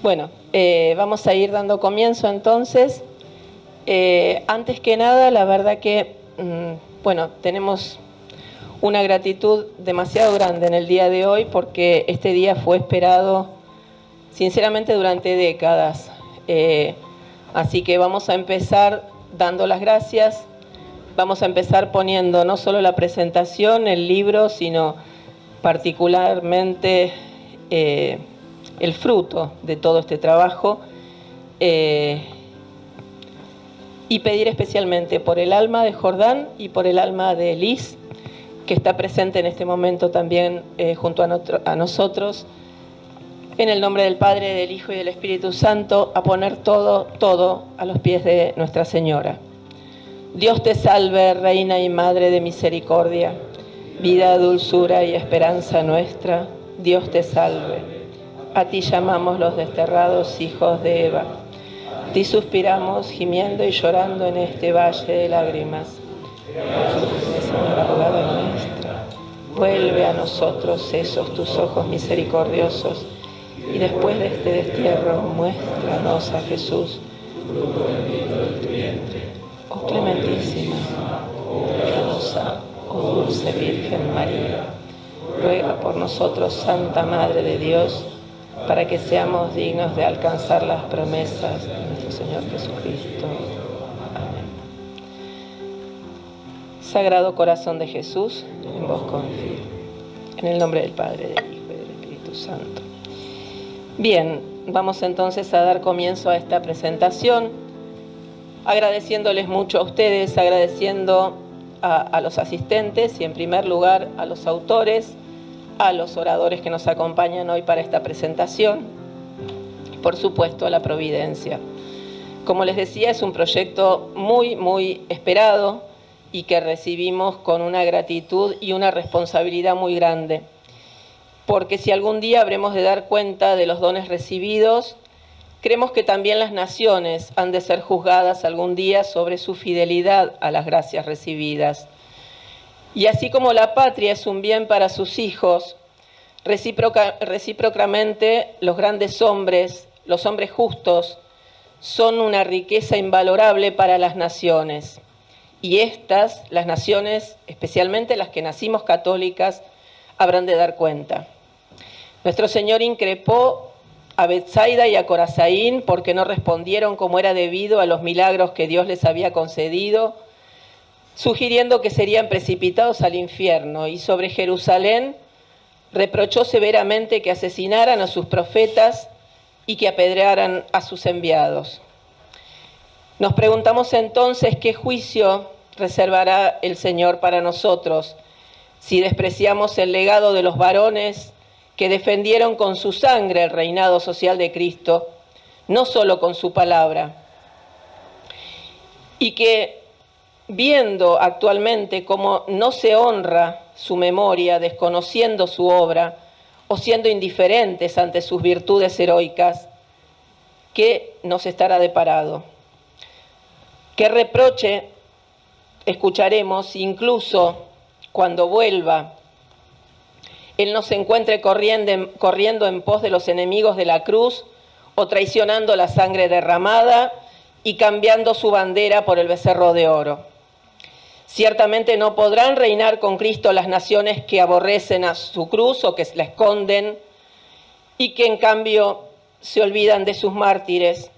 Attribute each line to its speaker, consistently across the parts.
Speaker 1: Bueno, vamos a ir dando comienzo entonces. Antes que nada, la verdad que, tenemos una gratitud demasiado grande en el día de hoy porque este día fue esperado, sinceramente, durante décadas. Así que vamos a empezar dando las gracias. Vamos a empezar poniendo no solo la presentación, el libro, sino particularmente el fruto de todo este trabajo, y pedir especialmente por el alma de Jordán y por el alma de Liz, que está presente en este momento también junto a nosotros, en el nombre del Padre, del Hijo y del Espíritu Santo, a poner todo a los pies de Nuestra Señora. Dios te salve, Reina y Madre de misericordia, vida, dulzura y esperanza nuestra. Dios te salve. A ti llamamos los desterrados hijos de Eva. A ti suspiramos, gimiendo y llorando en este valle de lágrimas. Señora, abogada nuestra, vuelve a nosotros esos tus ojos misericordiosos, y después de este destierro, muéstranos a Jesús. Oh clementísima, oh piadosa, oh dulce Virgen María, ruega por nosotros, Santa Madre de Dios, para que seamos dignos de alcanzar las promesas de nuestro Señor Jesucristo. Amén. Sagrado Corazón de Jesús, en vos confío. En el nombre del Padre, del Hijo y del Espíritu Santo. Bien, vamos entonces a dar comienzo a esta presentación, agradeciéndoles mucho a ustedes, agradeciendo a los asistentes y en primer lugar a los autores, a los oradores que nos acompañan hoy para esta presentación, y por supuesto a la Providencia. Como les decía, es un proyecto muy esperado y que recibimos con una gratitud y una responsabilidad muy grande, porque si algún día habremos de dar cuenta de los dones recibidos, creemos que también las naciones han de ser juzgadas algún día sobre su fidelidad a las gracias recibidas. Y así como la patria es un bien para sus hijos, recíprocamente los grandes hombres, los hombres justos, son una riqueza invalorable para las naciones. Y estas, las naciones, especialmente las que nacimos católicas, habrán de dar cuenta. Nuestro Señor increpó a Betsaida y a Corazaín porque no respondieron como era debido a los milagros que Dios les había concedido, sugiriendo que serían precipitados al infierno, y sobre Jerusalén reprochó severamente que asesinaran a sus profetas y que apedrearan a sus enviados. Nos preguntamos entonces qué juicio reservará el Señor para nosotros si despreciamos el legado de los varones que defendieron con su sangre el reinado social de Cristo, no solo con su palabra, y que, viendo actualmente cómo no se honra su memoria, desconociendo su obra o siendo indiferentes ante sus virtudes heroicas, ¿qué nos estará deparado? ¿Qué reproche escucharemos incluso cuando vuelva Él nos encuentre corriendo en pos de los enemigos de la cruz o traicionando la sangre derramada y cambiando su bandera por el becerro de oro? Ciertamente no podrán reinar con Cristo las naciones que aborrecen a su cruz o que la esconden y que en cambio se olvidan de sus mártires.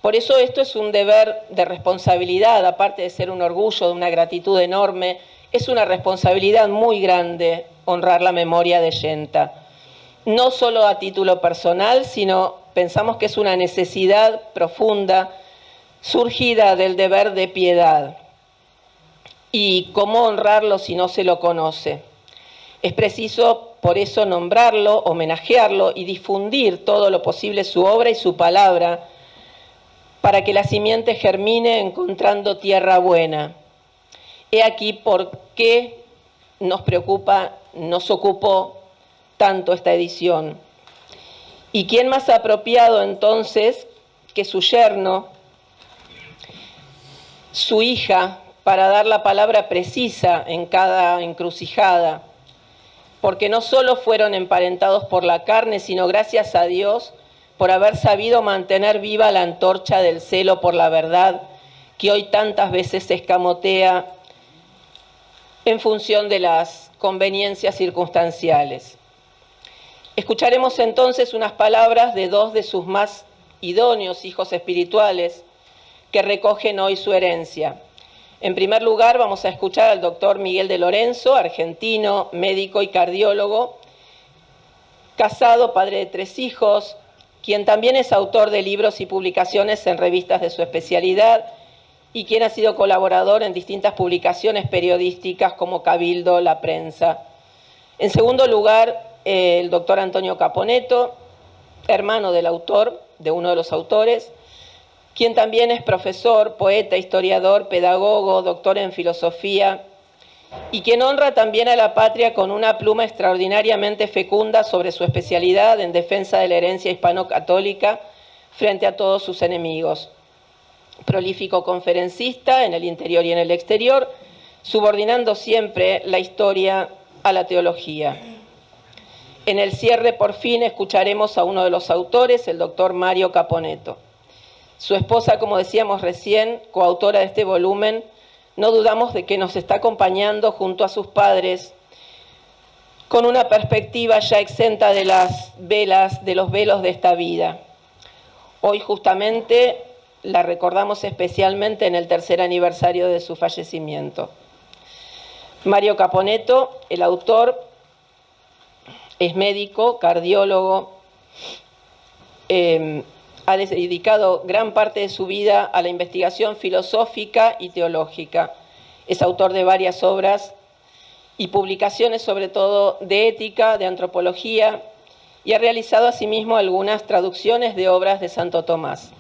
Speaker 1: Por eso esto es un deber de responsabilidad, aparte de ser un orgullo, de una gratitud enorme, es una responsabilidad muy grande honrar la memoria de Yenta. No solo a título personal, sino pensamos que es una necesidad profunda surgida del deber de piedad. ¿Y cómo honrarlo si no se lo conoce? Es preciso, por eso, nombrarlo, homenajearlo y difundir todo lo posible su obra y su palabra para que la simiente germine encontrando tierra buena. He aquí por qué nos ocupó tanto esta edición. ¿Y quién más apropiado entonces que su yerno, su hija, para dar la palabra precisa en cada encrucijada? Porque no solo fueron emparentados por la carne, sino gracias a Dios por haber sabido mantener viva la antorcha del celo por la verdad que hoy tantas veces se escamotea en función de las conveniencias circunstanciales. Escucharemos entonces unas palabras de dos de sus más idóneos hijos espirituales que recogen hoy su herencia. En primer lugar, vamos a escuchar al doctor Miguel de Lorenzo, argentino, médico y cardiólogo, casado, padre de 3 hijos, quien también es autor de libros y publicaciones en revistas de su especialidad y quien ha sido colaborador en distintas publicaciones periodísticas como Cabildo, La Prensa. En segundo lugar, el doctor Antonio Caponetto, hermano del autor, de uno de los autores, quien también es profesor, poeta, historiador, pedagogo, doctor en filosofía, y quien honra también a la patria con una pluma extraordinariamente fecunda sobre su especialidad en defensa de la herencia hispano-católica frente a todos sus enemigos. Prolífico conferencista en el interior y en el exterior, subordinando siempre la historia a la teología. En el cierre, por fin, escucharemos a uno de los autores, el doctor Mario Caponetto. Su esposa, como decíamos recién, coautora de este volumen, no dudamos de que nos está acompañando junto a sus padres con una perspectiva ya exenta de las velas, de los velos de esta vida. Hoy justamente la recordamos especialmente en el 3er aniversario de su fallecimiento. Mario Caponetto, el autor, es médico, cardiólogo, ha dedicado gran parte de su vida a la investigación filosófica y teológica. Es autor de varias obras y publicaciones, sobre todo de ética, de antropología, y ha realizado asimismo algunas traducciones de obras de Santo Tomás.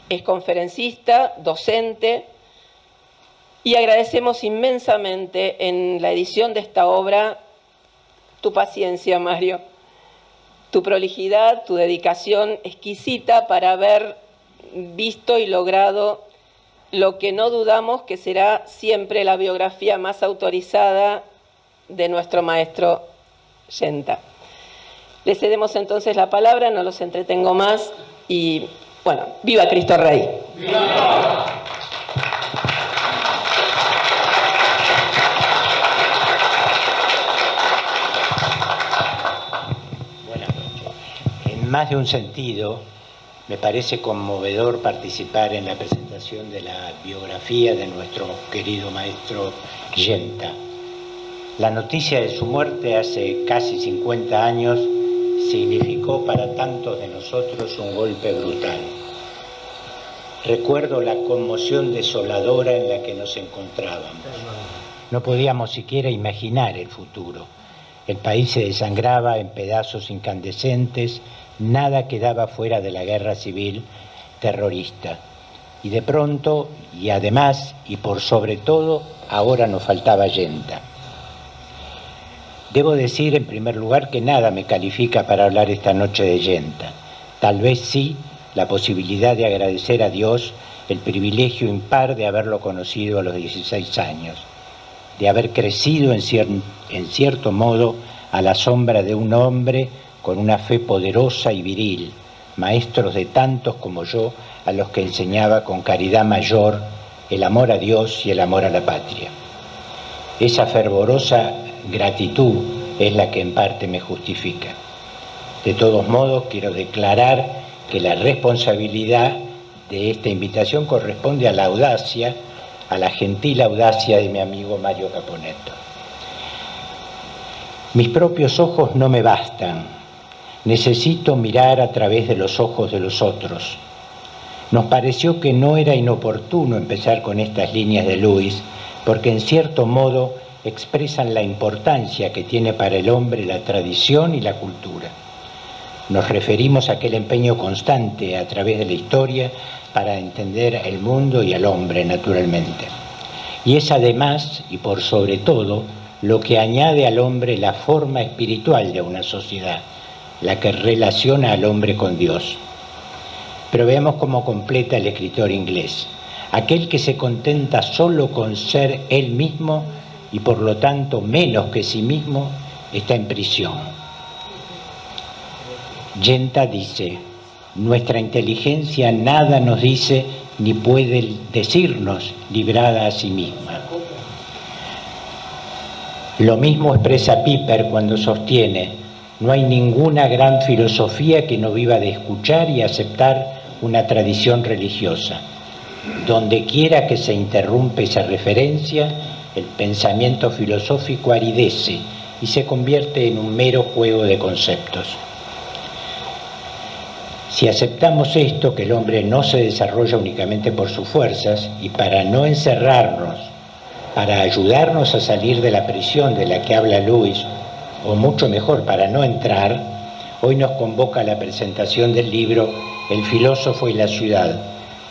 Speaker 1: Es conferencista, docente, y agradecemos inmensamente en la edición de esta obra tu paciencia, Mario, tu prolijidad, tu dedicación exquisita para haber visto y logrado lo que no dudamos que será siempre la biografía más autorizada de nuestro maestro Genta. Le cedemos entonces la palabra, no los entretengo más y, bueno, ¡viva Cristo Rey! ¡Viva!
Speaker 2: Más de un sentido, me parece conmovedor participar en la presentación de la biografía de nuestro querido maestro Genta. La noticia de su muerte hace casi 50 años significó para tantos de nosotros un golpe brutal. Recuerdo la conmoción desoladora en la que nos encontrábamos. No podíamos siquiera imaginar el futuro. El país se desangraba en pedazos incandescentes, nada quedaba fuera de la guerra civil terrorista. Y de pronto, y además, y por sobre todo, ahora nos faltaba Genta. Debo decir, en primer lugar, que nada me califica para hablar esta noche de Genta. Tal vez sí la posibilidad de agradecer a Dios el privilegio impar de haberlo conocido a los 16 años, de haber crecido en cierto modo a la sombra de un hombre con una fe poderosa y viril, maestros de tantos como yo, a los que enseñaba con caridad mayor el amor a Dios y el amor a la patria. Esa fervorosa gratitud es la que en parte me justifica. De todos modos, quiero declarar que la responsabilidad de esta invitación corresponde a la audacia, a la gentil audacia de mi amigo Mario Caponetto. Mis propios ojos no me bastan. Necesito mirar a través de los ojos de los otros. Nos pareció que no era inoportuno empezar con estas líneas de Lewis, porque en cierto modo expresan la importancia que tiene para el hombre la tradición y la cultura. Nos referimos a aquel empeño constante a través de la historia para entender el mundo y al hombre, naturalmente. Y es además, y por sobre todo, lo que añade al hombre la forma espiritual de una sociedad, la que relaciona al hombre con Dios. Pero veamos cómo completa el escritor inglés. Aquel que se contenta solo con ser él mismo y por lo tanto menos que sí mismo, está en prisión. Genta dice: Nuestra inteligencia nada nos dice ni puede decirnos librada a sí misma. Lo mismo expresa Piper cuando sostiene: no hay ninguna gran filosofía que no viva de escuchar y aceptar una tradición religiosa. Donde quiera que se interrumpe esa referencia, el pensamiento filosófico aridece y se convierte en un mero juego de conceptos. Si aceptamos esto, que el hombre no se desarrolla únicamente por sus fuerzas, y para no encerrarnos, para ayudarnos a salir de la prisión de la que habla Lewis, o mucho mejor, para no entrar, hoy nos convoca a la presentación del libro El filósofo y la ciudad,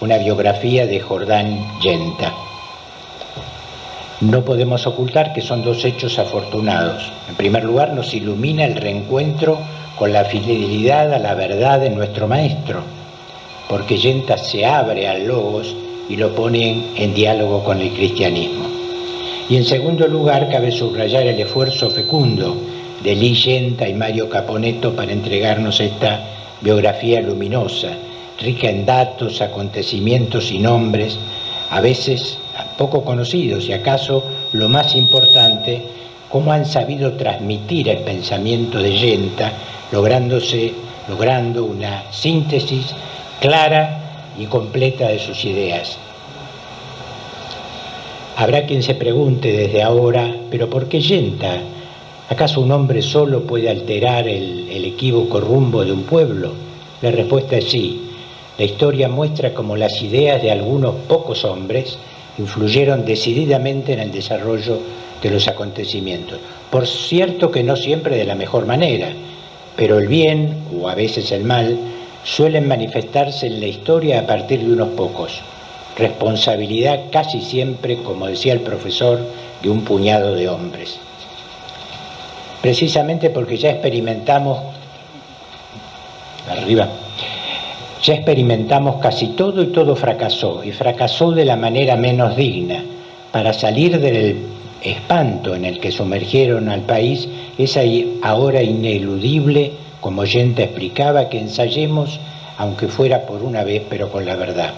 Speaker 2: una biografía de Jordán Yenta. No podemos ocultar que son dos hechos afortunados. En primer lugar, nos ilumina el reencuentro con la fidelidad a la verdad de nuestro maestro, porque Yenta se abre al logos y lo pone en diálogo con el cristianismo. Y en segundo lugar, cabe subrayar el esfuerzo fecundo de Lee Yenta y Mario Caponetto para entregarnos esta biografía luminosa, rica en datos, acontecimientos y nombres, a veces poco conocidos, y acaso lo más importante, cómo han sabido transmitir el pensamiento de Yenta, logrando una síntesis clara y completa de sus ideas. Habrá quien se pregunte desde ahora, ¿pero por qué Yenta? ¿Acaso un hombre solo puede alterar el equívoco rumbo de un pueblo? La respuesta es sí. La historia muestra cómo las ideas de algunos pocos hombres influyeron decididamente en el desarrollo de los acontecimientos. Por cierto que no siempre de la mejor manera, pero el bien, o a veces el mal, suelen manifestarse en la historia a partir de unos pocos. Responsabilidad casi siempre, como decía el profesor, de un puñado de hombres. Precisamente porque ya experimentamos casi todo y todo fracasó, y fracasó de la manera menos digna. Para salir del espanto en el que sumergieron al país, es ahora ineludible, como Yenta explicaba, que ensayemos, aunque fuera por una vez, pero con la verdad.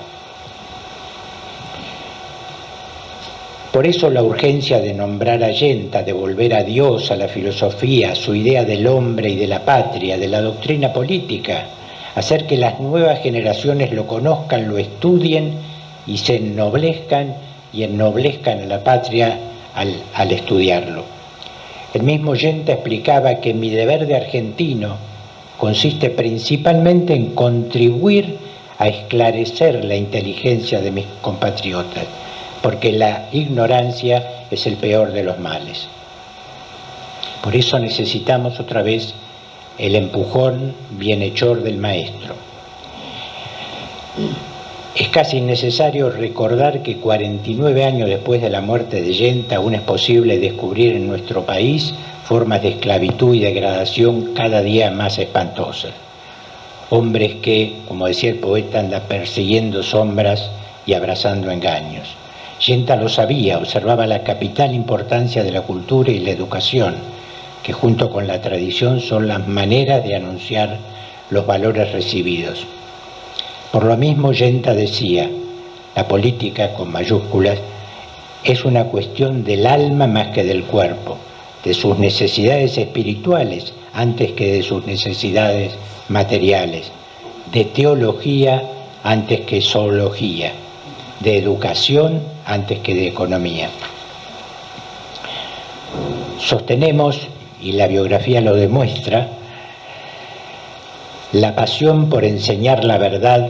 Speaker 2: Por eso la urgencia de nombrar a Yenta, de volver a Dios, a la filosofía, a su idea del hombre y de la patria, de la doctrina política, hacer que las nuevas generaciones lo conozcan, lo estudien y se ennoblezcan y ennoblezcan a la patria al estudiarlo. El mismo Yenta explicaba que mi deber de argentino consiste principalmente en contribuir a esclarecer la inteligencia de mis compatriotas, porque la ignorancia es el peor de los males. Por eso necesitamos otra vez el empujón bienhechor del maestro. Es casi innecesario recordar que 49 años después de la muerte de Yenta, aún es posible descubrir en nuestro país formas de esclavitud y degradación cada día más espantosas. Hombres que, como decía el poeta, andan persiguiendo sombras y abrazando engaños. Yenta lo sabía, observaba la capital importancia de la cultura y la educación, que junto con la tradición son las maneras de anunciar los valores recibidos. Por lo mismo, Yenta decía, la política, con mayúsculas, es una cuestión del alma más que del cuerpo, de sus necesidades espirituales antes que de sus necesidades materiales, de teología antes que zoología, de educación antes que de economía. Sostenemos, y la biografía lo demuestra, la pasión por enseñar la verdad,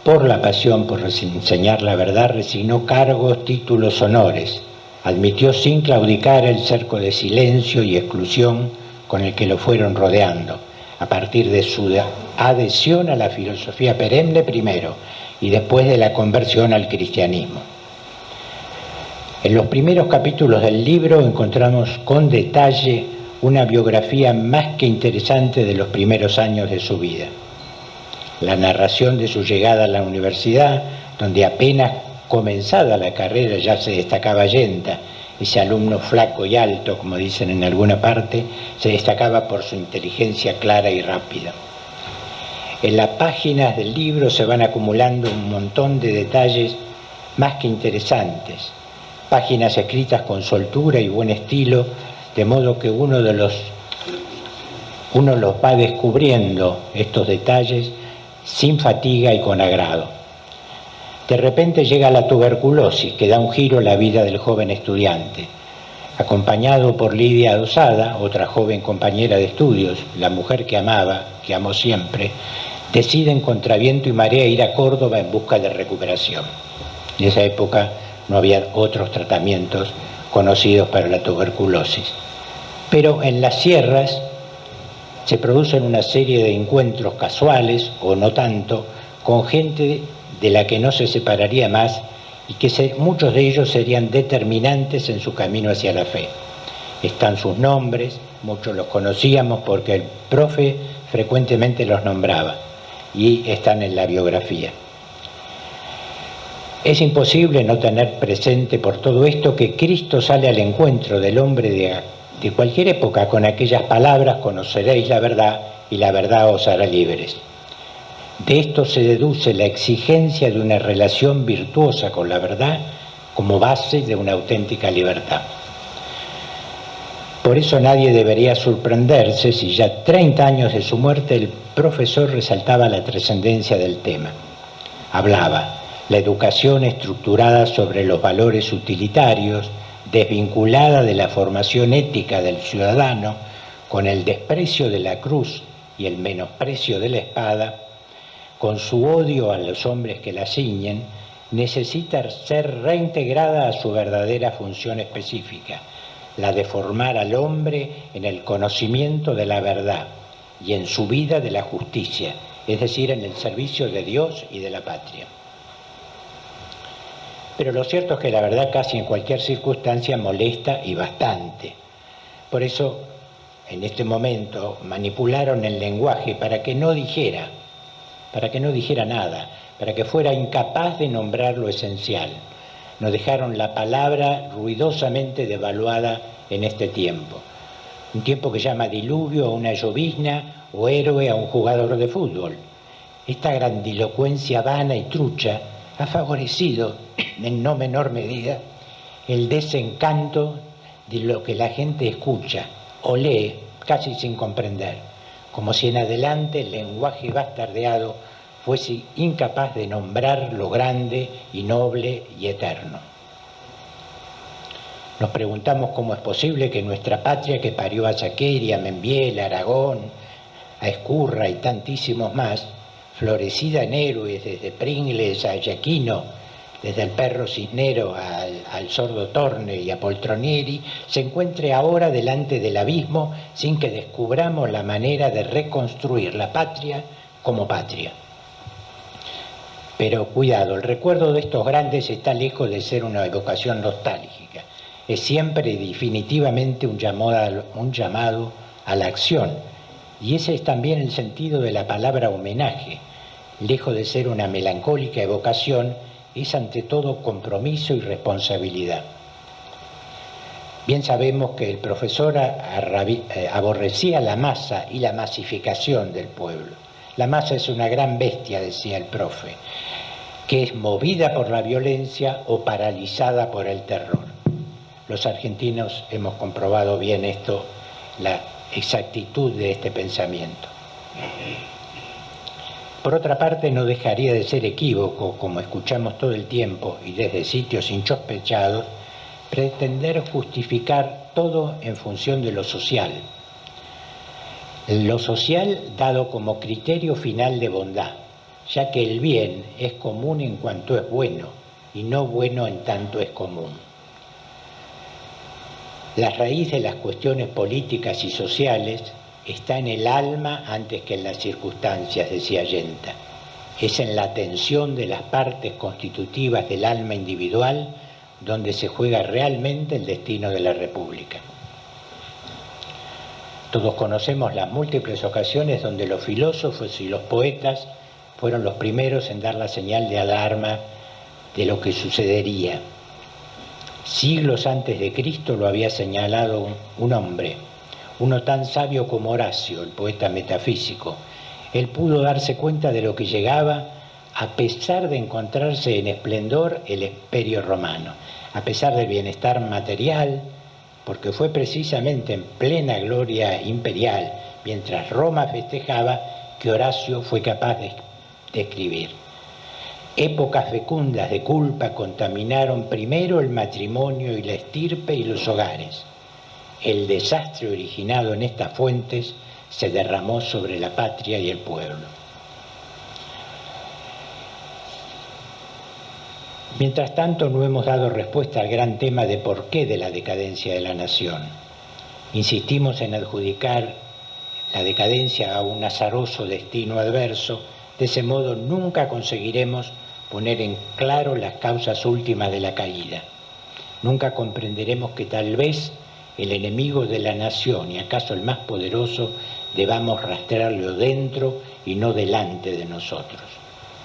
Speaker 2: por la pasión por enseñar la verdad, resignó cargos, títulos, honores. Admitió sin claudicar el cerco de silencio y exclusión con el que lo fueron rodeando, a partir de su adhesión a la filosofía perenne primero y después de la conversión al cristianismo. En los primeros capítulos del libro encontramos con detalle una biografía más que interesante de los primeros años de su vida. La narración de su llegada a la universidad, donde apenas comenzada la carrera ya se destacaba Yenta, ese alumno flaco y alto, como dicen en alguna parte, se destacaba por su inteligencia clara y rápida. En las páginas del libro se van acumulando un montón de detalles más que interesantes, páginas escritas con soltura y buen estilo, de modo que uno los va descubriendo estos detalles sin fatiga y con agrado. De repente llega la tuberculosis, que da un giro a la vida del joven estudiante. Acompañado por Lidia Adosada, otra joven compañera de estudios, la mujer que amaba, que amó siempre, deciden contra viento y marea ir a Córdoba en busca de recuperación. En esa época no había otros tratamientos conocidos para la tuberculosis. Pero en las sierras se producen una serie de encuentros casuales, o no tanto, con gente de la que no se separaría más y que muchos de ellos serían determinantes en su camino hacia la fe. Están sus nombres, muchos los conocíamos porque el profe frecuentemente los nombraba y están en la biografía. Es imposible no tener presente por todo esto que Cristo sale al encuentro del hombre de cualquier época con aquellas palabras: conoceréis la verdad y la verdad os hará libres. De esto se deduce la exigencia de una relación virtuosa con la verdad como base de una auténtica libertad. Por eso nadie debería sorprenderse si ya 30 años de su muerte el profesor resaltaba la trascendencia del tema. Hablaba: la educación estructurada sobre los valores utilitarios, desvinculada de la formación ética del ciudadano, con el desprecio de la cruz y el menosprecio de la espada, con su odio a los hombres que la ciñen, necesita ser reintegrada a su verdadera función específica, la de formar al hombre en el conocimiento de la verdad y en su vida de la justicia, es decir, en el servicio de Dios y de la patria. Pero lo cierto es que la verdad casi en cualquier circunstancia molesta y bastante. Por eso, en este momento, manipularon el lenguaje para que no dijera nada, para que fuera incapaz de nombrar lo esencial. Nos dejaron la palabra ruidosamente devaluada en este tiempo. Un tiempo que llama diluvio a una llovizna o héroe a un jugador de fútbol. Esta grandilocuencia vana y trucha ha favorecido, en no menor medida, el desencanto de lo que la gente escucha o lee casi sin comprender, como si en adelante el lenguaje bastardeado fuese incapaz de nombrar lo grande y noble y eterno. Nos preguntamos cómo es posible que nuestra patria, que parió a Chaqueria, a Membiel, a Aragón, a Escurra y tantísimos más, florecida en héroes desde Pringles a Giaquino, desde el perro Cisnero al sordo Torne y a Poltronieri, se encuentre ahora delante del abismo sin que descubramos la manera de reconstruir la patria como patria. Pero cuidado, el recuerdo de estos grandes está lejos de ser una evocación nostálgica. Es siempre y definitivamente un llamado a la acción. Y ese es también el sentido de la palabra homenaje. Lejos de ser una melancólica evocación, es ante todo compromiso y responsabilidad. Bien sabemos que el profesor aborrecía la masa y la masificación del pueblo. La masa es una gran bestia, decía el profe, que es movida por la violencia o paralizada por el terror. Los argentinos hemos comprobado bien esto, la exactitud de este pensamiento. Por otra parte, no dejaría de ser equívoco, como escuchamos todo el tiempo y desde sitios insospechados, pretender justificar todo en función de lo social. Lo social dado como criterio final de bondad, ya que el bien es común en cuanto es bueno y no bueno en tanto es común. La raíz de las cuestiones políticas y sociales está en el alma antes que en las circunstancias, decía Allende. Es en la tensión de las partes constitutivas del alma individual donde se juega realmente el destino de la República. Todos conocemos las múltiples ocasiones donde los filósofos y los poetas fueron los primeros en dar la señal de alarma de lo que sucedería. Siglos antes de Cristo lo había señalado un hombre, uno tan sabio como Horacio, el poeta metafísico, Él pudo darse cuenta de lo que llegaba a pesar de encontrarse en esplendor el Imperio Romano, a pesar del bienestar material, porque fue precisamente en plena gloria imperial, mientras Roma festejaba, que Horacio fue capaz de escribir. Épocas fecundas de culpa contaminaron primero el matrimonio y la estirpe y los hogares. El desastre originado en estas fuentes se derramó sobre la patria y el pueblo. Mientras tanto, no hemos dado respuesta al gran tema de por qué de la decadencia de la nación. Insistimos en adjudicar la decadencia a un azaroso destino adverso. De ese modo nunca conseguiremos poner en claro las causas últimas de la caída. Nunca comprenderemos que tal vez el enemigo de la nación, y acaso el más poderoso, debamos rastrearlo dentro y no delante de nosotros.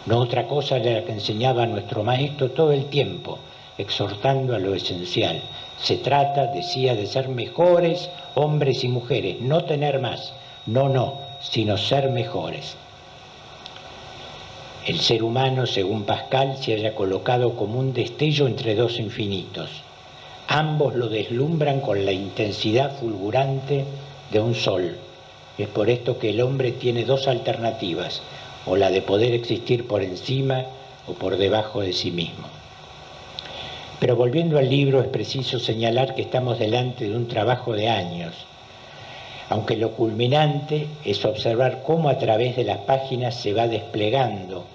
Speaker 2: No otra cosa de la que enseñaba nuestro maestro todo el tiempo, exhortando a lo esencial. Se trata, decía, de ser mejores hombres y mujeres, no tener más, no, sino ser mejores. El ser humano, según Pascal, se haya colocado como un destello entre dos infinitos. Ambos lo deslumbran con la intensidad fulgurante de un sol. Es por esto que el hombre tiene dos alternativas, o la de poder existir por encima o por debajo de sí mismo. Pero volviendo al libro, es preciso señalar que estamos delante de un trabajo de años, aunque lo culminante es observar cómo a través de las páginas se va desplegando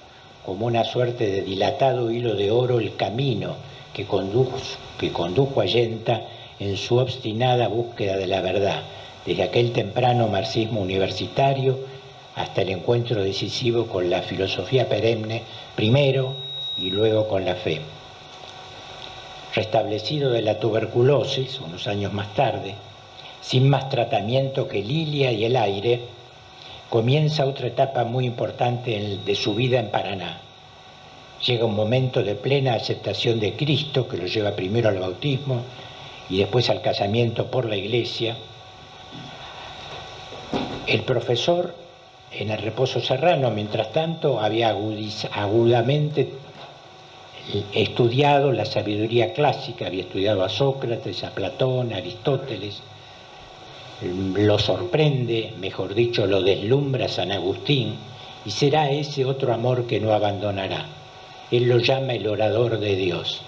Speaker 2: como una suerte de dilatado hilo de oro el camino que condujo a Allenta en su obstinada búsqueda de la verdad, desde aquel temprano marxismo universitario hasta el encuentro decisivo con la filosofía perenne, primero y luego con la fe. Restablecido de la tuberculosis, unos años más tarde, sin más tratamiento que lilia y el aire, comienza otra etapa muy importante de su vida en Paraná. Llega un momento de plena aceptación de Cristo, que lo lleva primero al bautismo y después al casamiento por la Iglesia. El profesor, en el reposo serrano, mientras tanto, había agudamente estudiado la sabiduría clásica, había estudiado a Sócrates, a Platón, a Aristóteles. Lo sorprende, mejor dicho, lo deslumbra San Agustín, y será ese otro amor que no abandonará. Él lo llama el orador de Dios.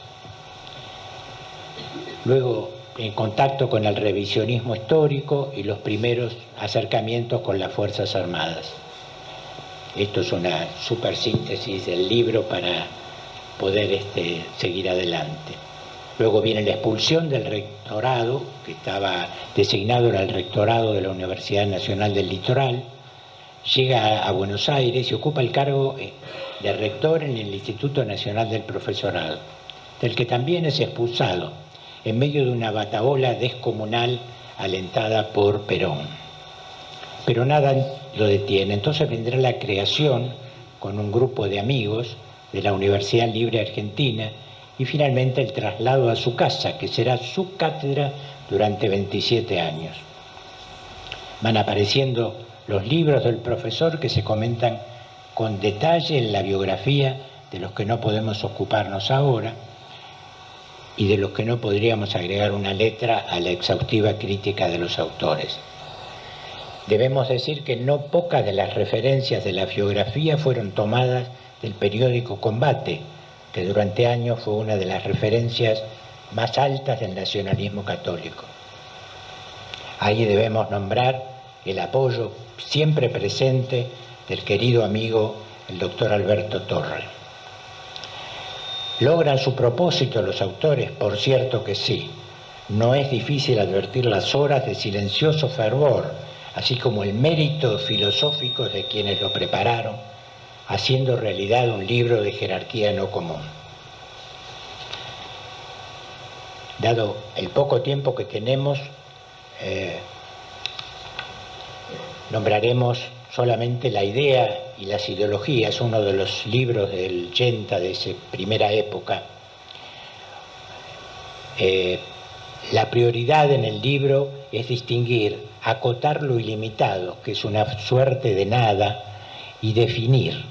Speaker 2: Luego, en contacto con el revisionismo histórico y los primeros acercamientos con las Fuerzas Armadas. Esto es una supersíntesis del libro para poder seguir adelante. Luego viene la expulsión del rectorado, que estaba designado en el rectorado de la Universidad Nacional del Litoral. Llega a Buenos Aires y ocupa el cargo de rector en el Instituto Nacional del Profesorado, del que también es expulsado en medio de una batahola descomunal alentada por Perón. Pero nada lo detiene. Entonces vendrá la creación, con un grupo de amigos, de la Universidad Libre Argentina, y finalmente el traslado a su casa, que será su cátedra durante 27 años. Van apareciendo los libros del profesor que se comentan con detalle en la biografía, de los que no podemos ocuparnos ahora y de los que no podríamos agregar una letra a la exhaustiva crítica de los autores. Debemos decir que no pocas de las referencias de la biografía fueron tomadas del periódico Combate, que durante años fue una de las referencias más altas del nacionalismo católico. Ahí debemos nombrar el apoyo siempre presente del querido amigo el doctor Alberto Torre. ¿Logran su propósito los autores? Por cierto que sí. No es difícil advertir las horas de silencioso fervor, así como el mérito filosófico de quienes lo prepararon, haciendo realidad un libro de jerarquía no común. Dado el poco tiempo que tenemos, nombraremos solamente la idea y las ideologías, uno de los libros del Allenta de esa primera época. La prioridad en el libro es distinguir, acotar lo ilimitado, que es una suerte de nada, y definir.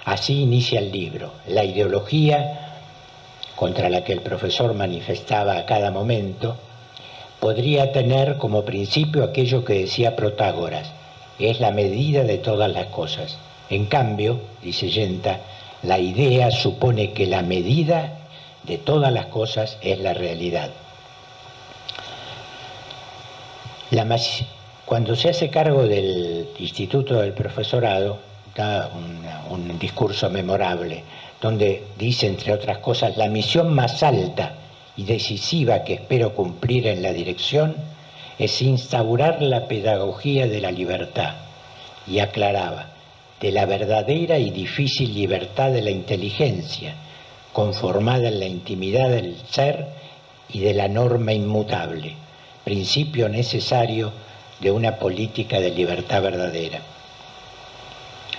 Speaker 2: Así inicia el libro. La ideología contra la que el profesor manifestaba a cada momento podría tener como principio aquello que decía Protágoras: es la medida de todas las cosas. En cambio, dice Yenta, la idea supone que la medida de todas las cosas es la realidad. Cuando se hace cargo del Instituto del Profesorado, da un discurso memorable, donde dice, entre otras cosas: la misión más alta y decisiva que espero cumplir en la dirección es instaurar la pedagogía de la libertad. Y aclaraba: de la verdadera y difícil libertad de la inteligencia, conformada en la intimidad del ser y de la norma inmutable, principio necesario de una política de libertad verdadera.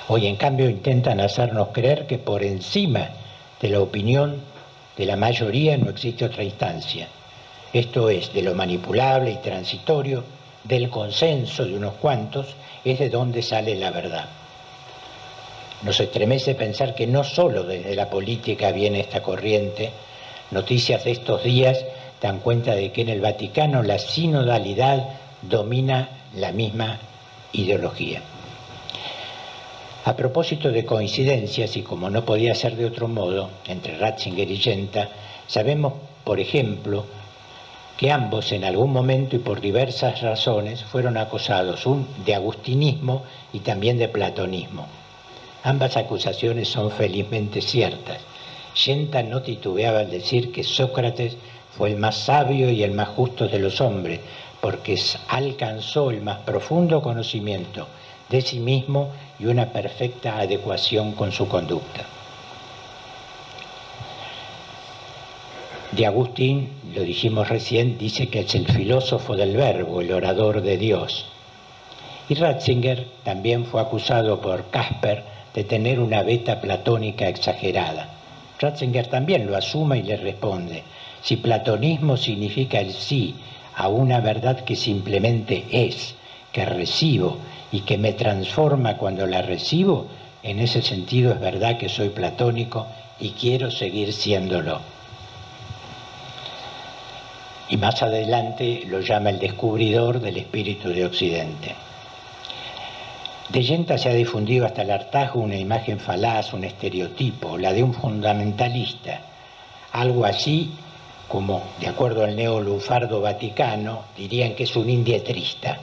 Speaker 2: Hoy, en cambio, intentan hacernos creer que por encima de la opinión de la mayoría no existe otra instancia. Esto es, de lo manipulable y transitorio, del consenso de unos cuantos, es de donde sale la verdad. Nos estremece pensar que no solo desde la política viene esta corriente. Noticias de estos días dan cuenta de que en el Vaticano la sinodalidad domina la misma ideología. A propósito de coincidencias, y como no podía ser de otro modo, entre Ratzinger y Yenta, sabemos, por ejemplo, que ambos en algún momento y por diversas razones fueron acusados de agustinismo y también de platonismo. Ambas acusaciones son felizmente ciertas. Yenta no titubeaba al decir que Sócrates fue el más sabio y el más justo de los hombres, porque alcanzó el más profundo conocimiento de sí mismo y una perfecta adecuación con su conducta. De Agustín, lo dijimos recién, dice que es el filósofo del verbo, el orador de Dios. Y Ratzinger también fue acusado por Casper de tener una beta platónica exagerada. Ratzinger también lo asume y le responde: si platonismo significa el sí a una verdad que simplemente es, que recibo y que me transforma cuando la recibo, en ese sentido es verdad que soy platónico y quiero seguir siéndolo. Y más adelante lo llama el descubridor del espíritu de Occidente. De Yenta se ha difundido hasta el hartazgo una imagen falaz, un estereotipo, la de un fundamentalista, algo así como, de acuerdo al neolufardo vaticano, dirían que es un indietrista.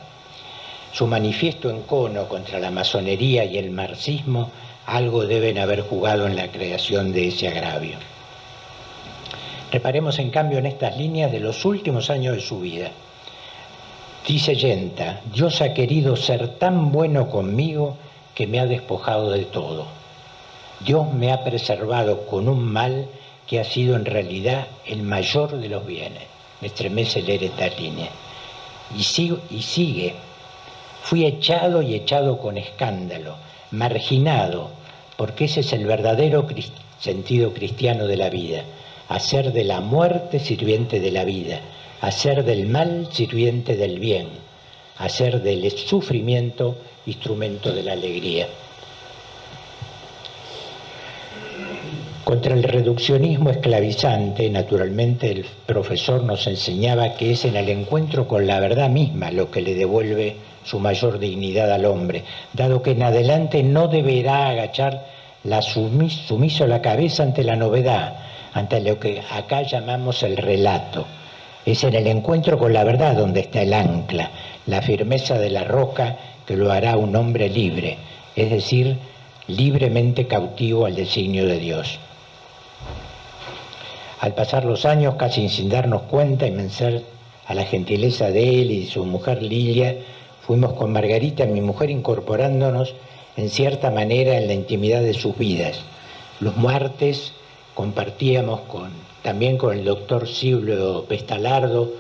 Speaker 2: Su manifiesto encono contra la masonería y el marxismo algo deben haber jugado en la creación de ese agravio. Reparemos, en cambio, en estas líneas de los últimos años de su vida. Dice Yenta: Dios ha querido ser tan bueno conmigo que me ha despojado de todo. Dios me ha preservado con un mal que ha sido en realidad el mayor de los bienes. Me estremece leer estas líneas. Y sigue: fui echado y echado con escándalo, marginado, porque ese es el verdadero sentido cristiano de la vida: hacer de la muerte sirviente de la vida, hacer del mal sirviente del bien, hacer del sufrimiento instrumento de la alegría. Contra el reduccionismo esclavizante, naturalmente, el profesor nos enseñaba que es en el encuentro con la verdad misma lo que le devuelve su mayor dignidad al hombre, dado que en adelante no deberá agachar sumiso la cabeza ante la novedad, ante lo que acá llamamos el relato. Es en el encuentro con la verdad donde está el ancla, la firmeza de la roca que lo hará un hombre libre, es decir, libremente cautivo al designio de Dios. Al pasar los años, casi sin darnos cuenta y vencer a la gentileza de él y de su mujer Lilia, fuimos con Margarita, mi mujer, incorporándonos en cierta manera en la intimidad de sus vidas. Los martes compartíamos también con el doctor Silvio Pestalardo,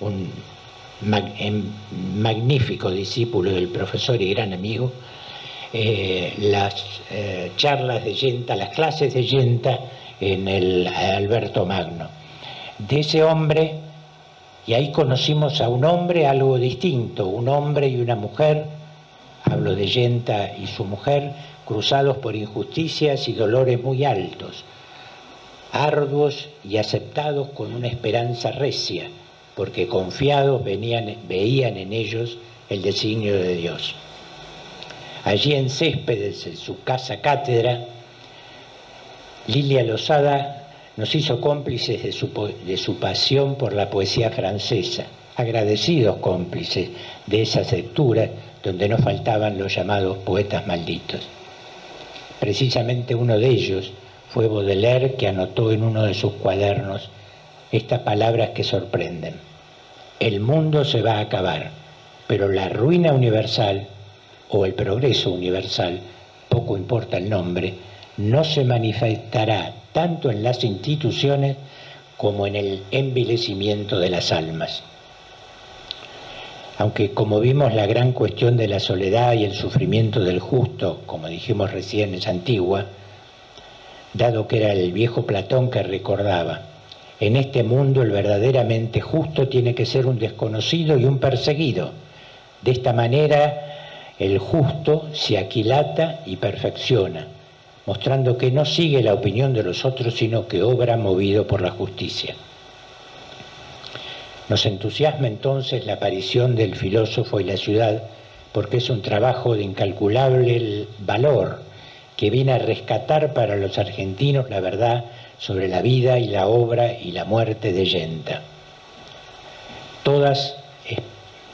Speaker 2: un magnífico discípulo del profesor y gran amigo, las charlas de Yenta, las clases de Yenta en el Alberto Magno. De ese hombre, y ahí conocimos a un hombre algo distinto, un hombre y una mujer hablo de Yenta y su mujer, cruzados por injusticias y dolores muy altos, arduos y aceptados con una esperanza recia, porque confiados veían en ellos el designio de Dios. Allí en Céspedes, en su casa cátedra, Lilia Lozada nos hizo cómplices de su pasión por la poesía francesa, agradecidos cómplices de esas lecturas donde no faltaban los llamados poetas malditos. Precisamente uno de ellos fue Baudelaire, que anotó en uno de sus cuadernos estas palabras que sorprenden: el mundo se va a acabar, pero la ruina universal o el progreso universal, poco importa el nombre, no se manifestará tanto en las instituciones como en el envilecimiento de las almas. Aunque, como vimos, la gran cuestión de la soledad y el sufrimiento del justo, como dijimos recién, es antigua, dado que era el viejo Platón que recordaba: en este mundo el verdaderamente justo tiene que ser un desconocido y un perseguido. De esta manera el justo se aquilata y perfecciona, mostrando que no sigue la opinión de los otros, sino que obra movido por la justicia. Nos entusiasma entonces la aparición del filósofo y la ciudad, porque es un trabajo de incalculable valor que viene a rescatar para los argentinos la verdad sobre la vida y la obra y la muerte de Yenta. Todas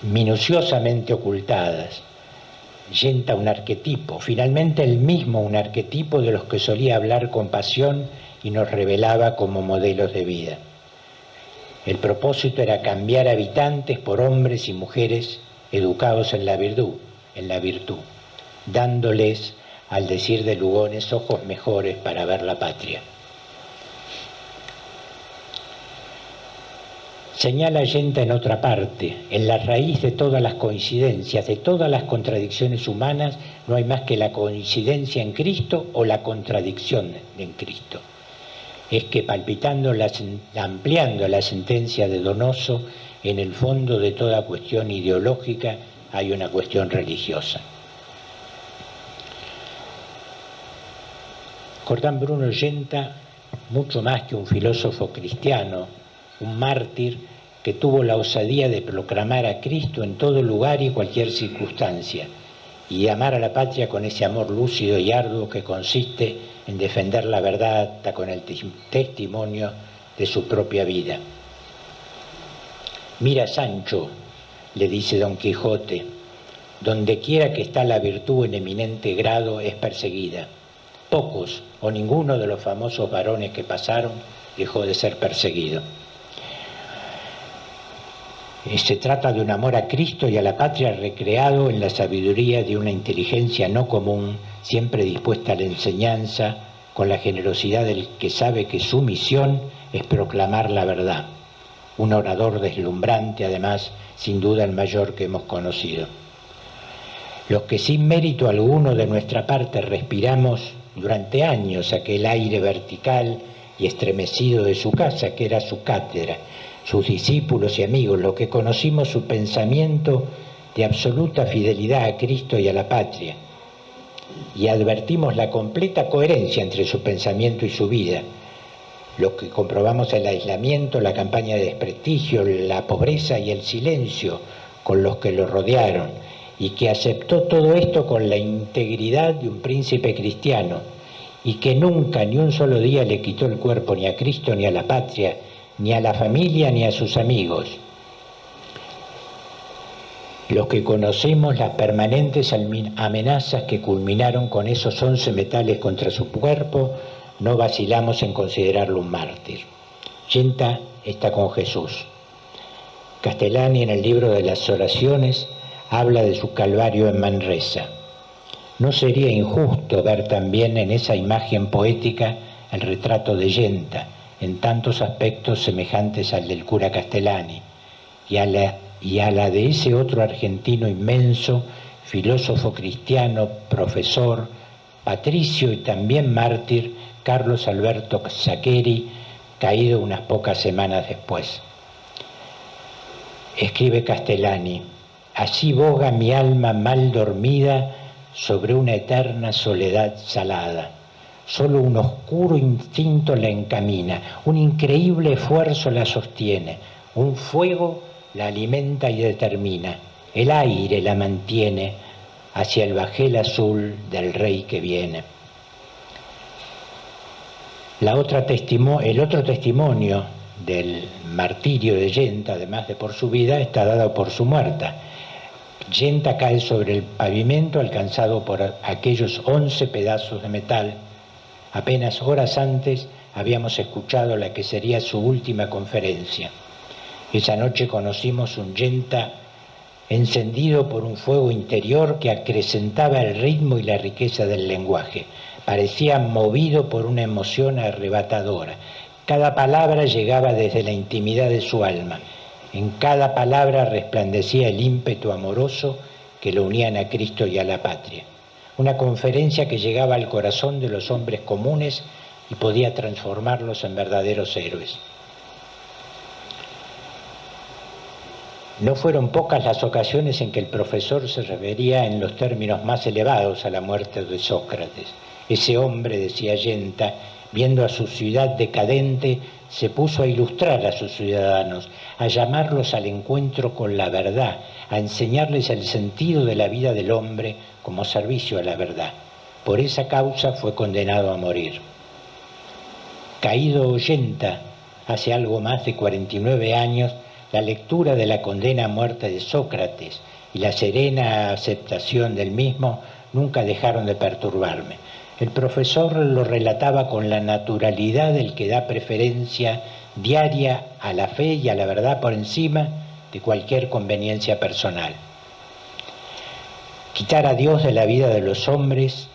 Speaker 2: minuciosamente ocultadas. Yenta un arquetipo, finalmente él mismo un arquetipo de los que solía hablar con pasión y nos revelaba como modelos de vida. El propósito era cambiar habitantes por hombres y mujeres educados en la virtud, dándoles, al decir de Lugones, ojos mejores para ver la patria. Señala Yenta en otra parte: en la raíz de todas las coincidencias, de todas las contradicciones humanas, no hay más que la coincidencia en Cristo o la contradicción en Cristo. Es que ampliando la sentencia de Donoso, en el fondo de toda cuestión ideológica hay una cuestión religiosa. Jordán Bruno Yenta, mucho más que un filósofo cristiano, un mártir que tuvo la osadía de proclamar a Cristo en todo lugar y cualquier circunstancia, y amar a la patria con ese amor lúcido y arduo que consiste en defender la verdad hasta con el testimonio de su propia vida. Mira, Sancho, le dice Don Quijote, donde quiera que está la virtud en eminente grado es perseguida. Pocos o ninguno de los famosos varones que pasaron dejó de ser perseguido. Se trata de un amor a Cristo y a la patria recreado en la sabiduría de una inteligencia no común, siempre dispuesta a la enseñanza, con la generosidad del que sabe que su misión es proclamar la verdad. Un orador deslumbrante, además, sin duda el mayor que hemos conocido. Los que sin mérito alguno de nuestra parte respiramos durante años aquel aire vertical y estremecido de su casa, que era su cátedra, sus discípulos y amigos, los que conocimos su pensamiento de absoluta fidelidad a Cristo y a la patria, y advertimos la completa coherencia entre su pensamiento y su vida, los que comprobamos el aislamiento, la campaña de desprestigio, la pobreza y el silencio con los que lo rodearon, y que aceptó todo esto con la integridad de un príncipe cristiano, y que nunca ni un solo día le quitó el cuerpo ni a Cristo ni a la patria, ni a la familia ni a sus amigos. Los que conocemos las permanentes amenazas que culminaron con esos 11 metales contra su cuerpo, no vacilamos en considerarlo un mártir. Yenta está con Jesús. Castellani, en el libro de las oraciones, habla de su calvario en Manresa. ¿No sería injusto ver también en esa imagen poética el retrato de Yenta, en tantos aspectos semejantes al del cura Castellani, y a la de ese otro argentino inmenso, filósofo cristiano, profesor, patricio y también mártir, Carlos Alberto Saccheri, caído unas pocas semanas después? Escribe Castellani: Así boga mi alma mal dormida sobre una eterna soledad salada. Solo un oscuro instinto la encamina, un increíble esfuerzo la sostiene, un fuego la alimenta y determina, el aire la mantiene hacia el bajel azul del rey que viene. El otro testimonio del martirio de Yenta, además de por su vida, está dado por su muerte. Yenta cae sobre el pavimento alcanzado por aquellos 11 pedazos de metal. Apenas horas antes habíamos escuchado la que sería su última conferencia. Esa noche conocimos un Yenta encendido por un fuego interior que acrecentaba el ritmo y la riqueza del lenguaje. Parecía movido por una emoción arrebatadora. Cada palabra llegaba desde la intimidad de su alma. En cada palabra resplandecía el ímpetu amoroso que lo unían a Cristo y a la patria. Una conferencia que llegaba al corazón de los hombres comunes y podía transformarlos en verdaderos héroes. No fueron pocas las ocasiones en que el profesor se refería en los términos más elevados a la muerte de Sócrates. Ese hombre, decía Yenta, viendo a su ciudad decadente, se puso a ilustrar a sus ciudadanos, a llamarlos al encuentro con la verdad, a enseñarles el sentido de la vida del hombre como servicio a la verdad. Por esa causa fue condenado a morir. Caído Yenta, hace algo más de 49 años, la lectura de la condena a muerte de Sócrates y la serena aceptación del mismo nunca dejaron de perturbarme. El profesor lo relataba con la naturalidad del que da preferencia diaria a la fe y a la verdad por encima de cualquier conveniencia personal. Quitar a Dios de la vida de los hombres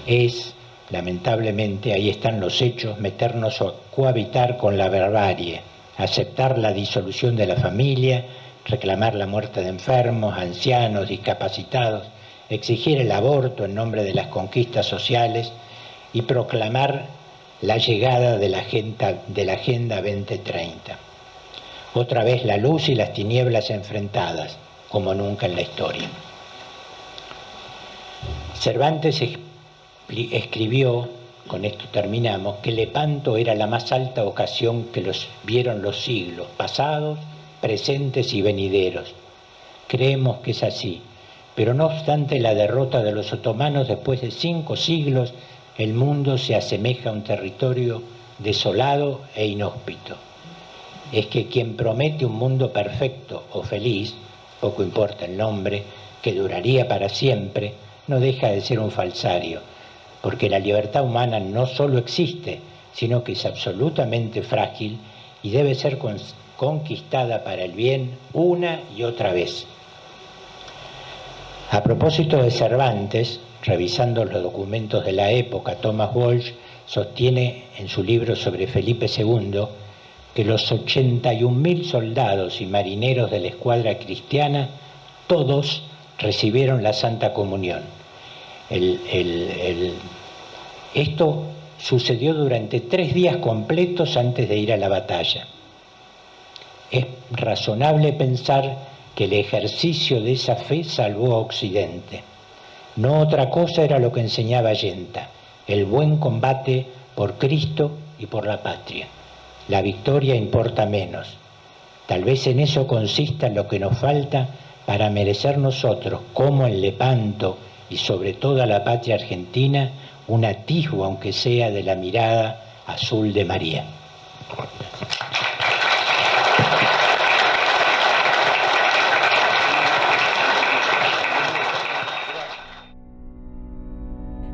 Speaker 2: es, lamentablemente, ahí están los hechos, meternos a cohabitar con la barbarie, aceptar la disolución de la familia, reclamar la muerte de enfermos, ancianos, discapacitados, exigir el aborto en nombre de las conquistas sociales y proclamar la llegada de la Agenda 2030. Otra vez la luz y las tinieblas enfrentadas, como nunca en la historia. Cervantes escribió, con esto terminamos, que Lepanto era la más alta ocasión que vieron los siglos, pasados, presentes y venideros. Creemos que es así. Pero no obstante la derrota de los otomanos después de 5 siglos, el mundo se asemeja a un territorio desolado e inhóspito. Es que quien promete un mundo perfecto o feliz, poco importa el nombre, que duraría para siempre, no deja de ser un falsario, porque la libertad humana no solo existe, sino que es absolutamente frágil y debe ser conquistada para el bien una y otra vez. A propósito de Cervantes, revisando los documentos de la época, Thomas Walsh sostiene en su libro sobre Felipe II que los 81.000 soldados y marineros de la escuadra cristiana, todos recibieron la Santa Comunión. Esto sucedió durante 3 días completos antes de ir a la batalla. Es razonable pensar que el ejercicio de esa fe salvó a Occidente. No otra cosa era lo que enseñaba Yenta, el buen combate por Cristo y por la patria. La victoria importa menos. Tal vez en eso consista lo que nos falta para merecer nosotros, como en Lepanto y sobre toda la patria argentina, un atisbo, aunque sea, de la mirada azul de María.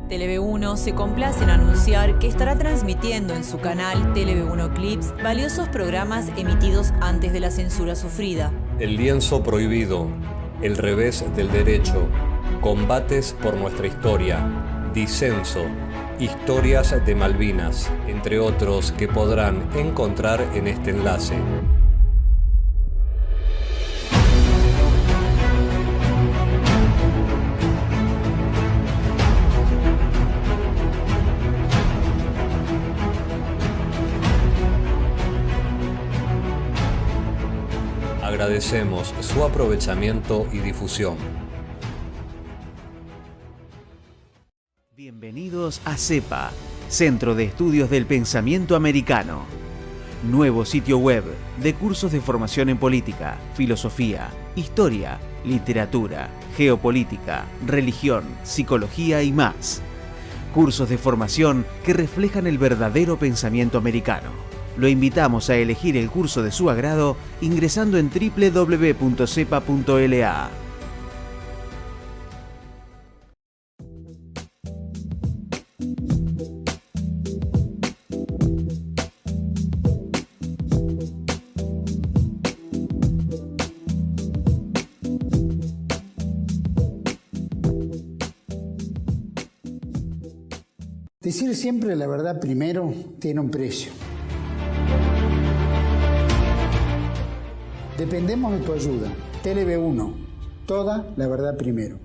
Speaker 3: Tele-V1 se complace en anunciar que estará transmitiendo en su canal Tele-V1 Clips valiosos programas emitidos antes de la censura sufrida.
Speaker 4: El lienzo prohibido, El revés del derecho, Combates por nuestra historia, Disenso, Historias de Malvinas, entre otros que podrán encontrar en este enlace. agradecemos su aprovechamiento y difusión.
Speaker 5: Bienvenidos a CEPA, Centro de Estudios del Pensamiento Americano. Nuevo sitio web de cursos de formación en política, filosofía, historia, literatura, geopolítica, religión, psicología y más. Cursos de formación que reflejan el verdadero pensamiento americano. Lo invitamos a elegir el curso de su agrado ingresando en www.cepa.la.
Speaker 6: Decir siempre la verdad primero tiene un precio. Dependemos de tu ayuda. TLB1, toda la verdad primero.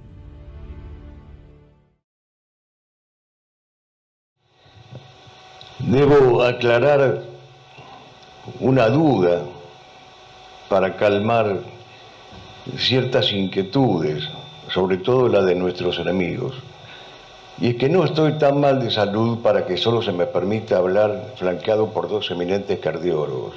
Speaker 7: Debo aclarar una duda para calmar ciertas inquietudes, sobre todo la de nuestros enemigos. Y es que no estoy tan mal de salud para que solo se me permita hablar flanqueado por dos eminentes cardiólogos.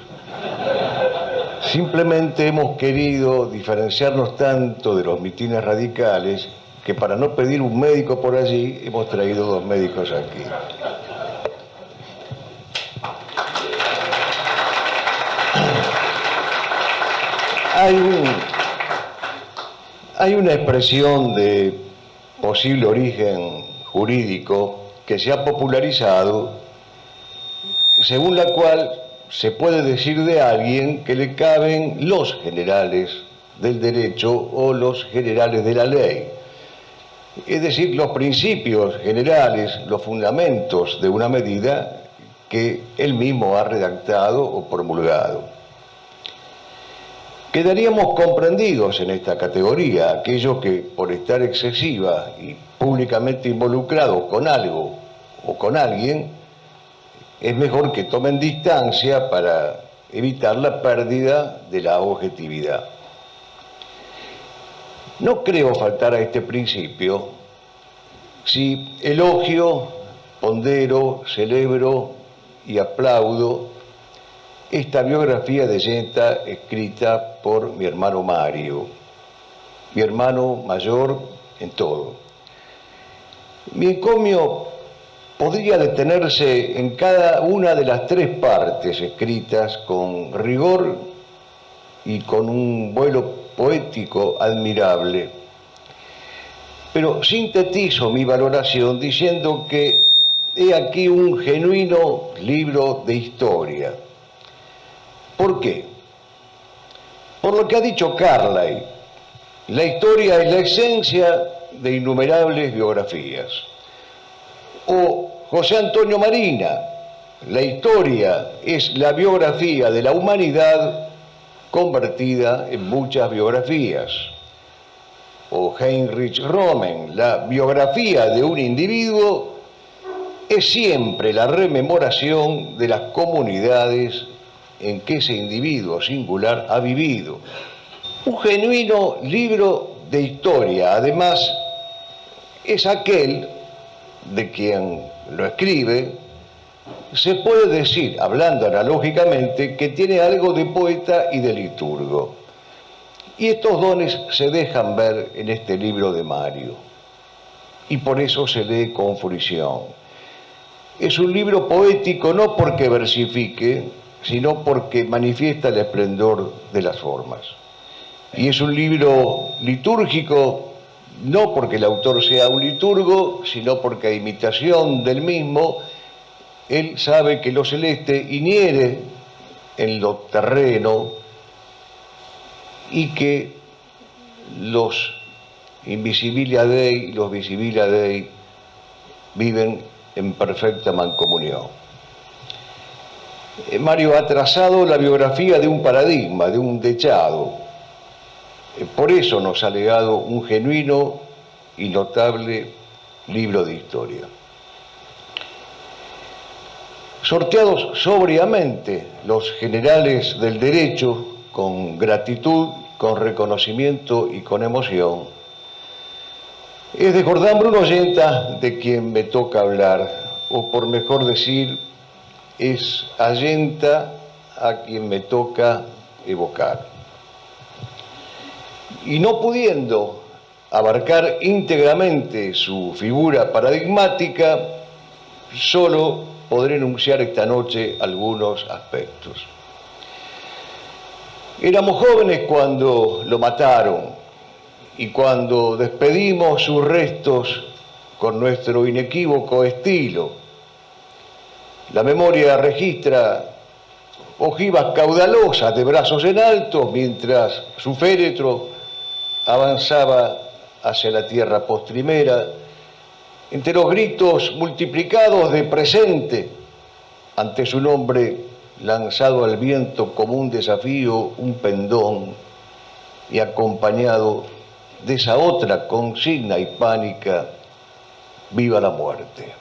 Speaker 7: Simplemente hemos querido diferenciarnos tanto de los mitines radicales que para no pedir un médico por allí hemos traído dos médicos aquí. Hay una expresión de posible origen jurídico que se ha popularizado, según la cual se puede decir de alguien que le caben los generales del derecho o los generales de la ley. Es decir, los principios generales, los fundamentos de una medida que él mismo ha redactado o promulgado. Quedaríamos comprendidos en esta categoría aquellos que, por estar excesiva y públicamente involucrados con algo o con alguien, es mejor que tomen distancia para evitar la pérdida de la objetividad. No creo faltar a este principio si elogio, pondero, celebro y aplaudo esta biografía de Yenta escrita por mi hermano Mario, mi hermano mayor en todo. Mi encomio podría detenerse en cada una de las tres partes escritas con rigor y con un vuelo poético admirable. Pero sintetizo mi valoración diciendo que he aquí un genuino libro de historia. ¿Por qué? Por lo que ha dicho Carlyle, la historia es la esencia de innumerables biografías. O José Antonio Marina, la historia es la biografía de la humanidad convertida en muchas biografías. O Heinrich Rommel, la biografía de un individuo es siempre la rememoración de las comunidades en que ese individuo singular ha vivido. Un genuino libro de historia, además, es aquel de quien lo escribe, se puede decir, hablando analógicamente, que tiene algo de poeta y de liturgo. Y estos dones se dejan ver en este libro de Mario. Y por eso se lee con fruición. Es un libro poético no porque versifique, sino porque manifiesta el esplendor de las formas. Y es un libro litúrgico, no porque el autor sea un liturgo, sino porque a imitación del mismo, él sabe que lo celeste inhiere en lo terreno y que los invisibilia Dei y los visibilia Dei viven en perfecta mancomunión. Mario ha trazado la biografía de un paradigma, de un dechado. Por eso nos ha legado un genuino y notable libro de historia. Sorteados sobriamente los generales del derecho con gratitud, con reconocimiento y con emoción, es de Jordán Bruno Allenta de quien me toca hablar, o por mejor decir, es Allenta a quien me toca evocar. Y no pudiendo abarcar íntegramente su figura paradigmática, solo podré enunciar esta noche algunos aspectos. Éramos jóvenes cuando lo mataron y cuando despedimos sus restos con nuestro inequívoco estilo. La memoria registra ojivas caudalosas de brazos en alto mientras su féretro avanzaba hacia la tierra postrimera, entre los gritos multiplicados de presente ante su nombre lanzado al viento como un desafío, un pendón, y acompañado de esa otra consigna hispánica, viva la muerte.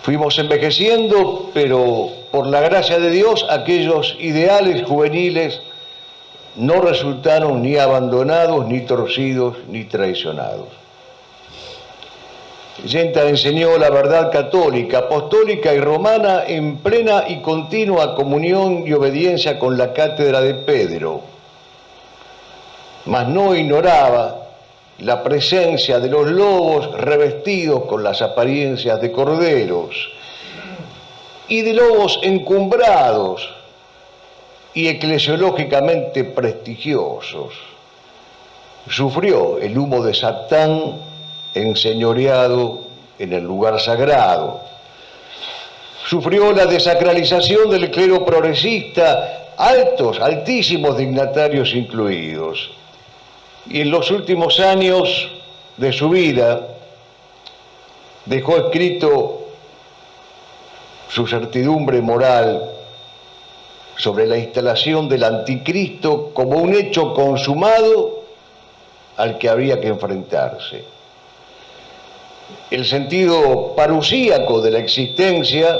Speaker 7: Fuimos envejeciendo, pero por la gracia de Dios, aquellos ideales juveniles no resultaron ni abandonados, ni torcidos, ni traicionados. Allenta enseñó la verdad católica, apostólica y romana en plena y continua comunión y obediencia con la cátedra de Pedro, mas no ignoraba la presencia de los lobos revestidos con las apariencias de corderos y de lobos encumbrados y eclesiológicamente prestigiosos. Sufrió el humo de Satán enseñoreado en el lugar sagrado. Sufrió la desacralización del clero progresista, altísimos dignatarios incluidos. Y en los últimos años de su vida dejó escrito su certidumbre moral sobre la instalación del anticristo como un hecho consumado al que habría que enfrentarse. El sentido parusíaco de la existencia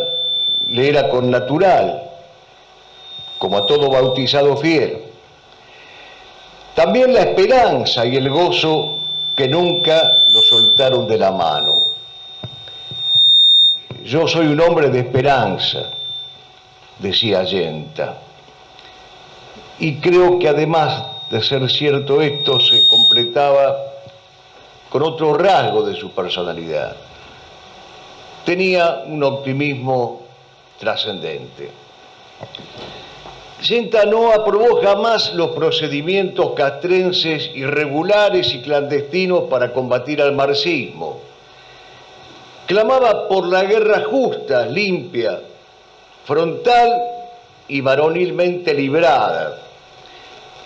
Speaker 7: le era connatural, como a todo bautizado fiel. También la esperanza y el gozo que nunca lo soltaron de la mano. Yo soy un hombre de esperanza, decía Allenta. Y creo que además de ser cierto esto, se completaba con otro rasgo de su personalidad. Tenía un optimismo trascendente. Allenta no aprobó jamás los procedimientos castrenses irregulares y clandestinos para combatir al marxismo. Clamaba por la guerra justa, limpia, frontal y varonilmente librada.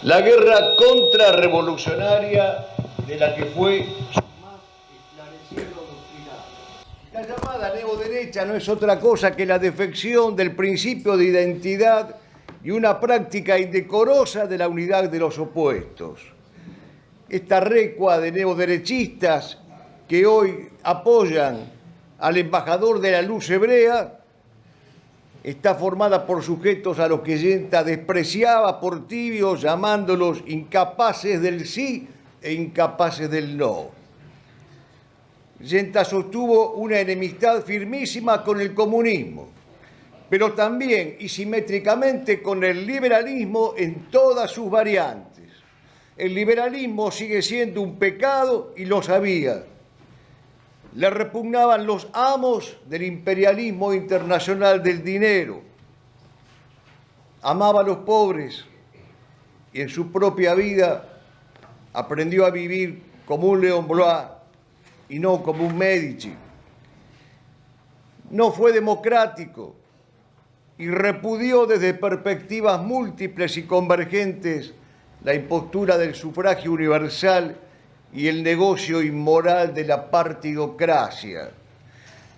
Speaker 7: La guerra contrarrevolucionaria de la que fue su más esclarecido doctrinario. La llamada neoderecha no es otra cosa que la defección del principio de identidad y una práctica indecorosa de la unidad de los opuestos. Esta recua de neoderechistas que hoy apoyan al embajador de la luz hebrea está formada por sujetos a los que Allenta despreciaba por tibios, llamándolos incapaces del sí e incapaces del no. Allenta sostuvo una enemistad firmísima con el comunismo, pero también y simétricamente con el liberalismo en todas sus variantes. El liberalismo sigue siendo un pecado y lo sabía. Le repugnaban los amos del imperialismo internacional del dinero. Amaba a los pobres y en su propia vida aprendió a vivir como un León Blois y no como un Medici. No fue democrático y repudió desde perspectivas múltiples y convergentes la impostura del sufragio universal y el negocio inmoral de la partidocracia.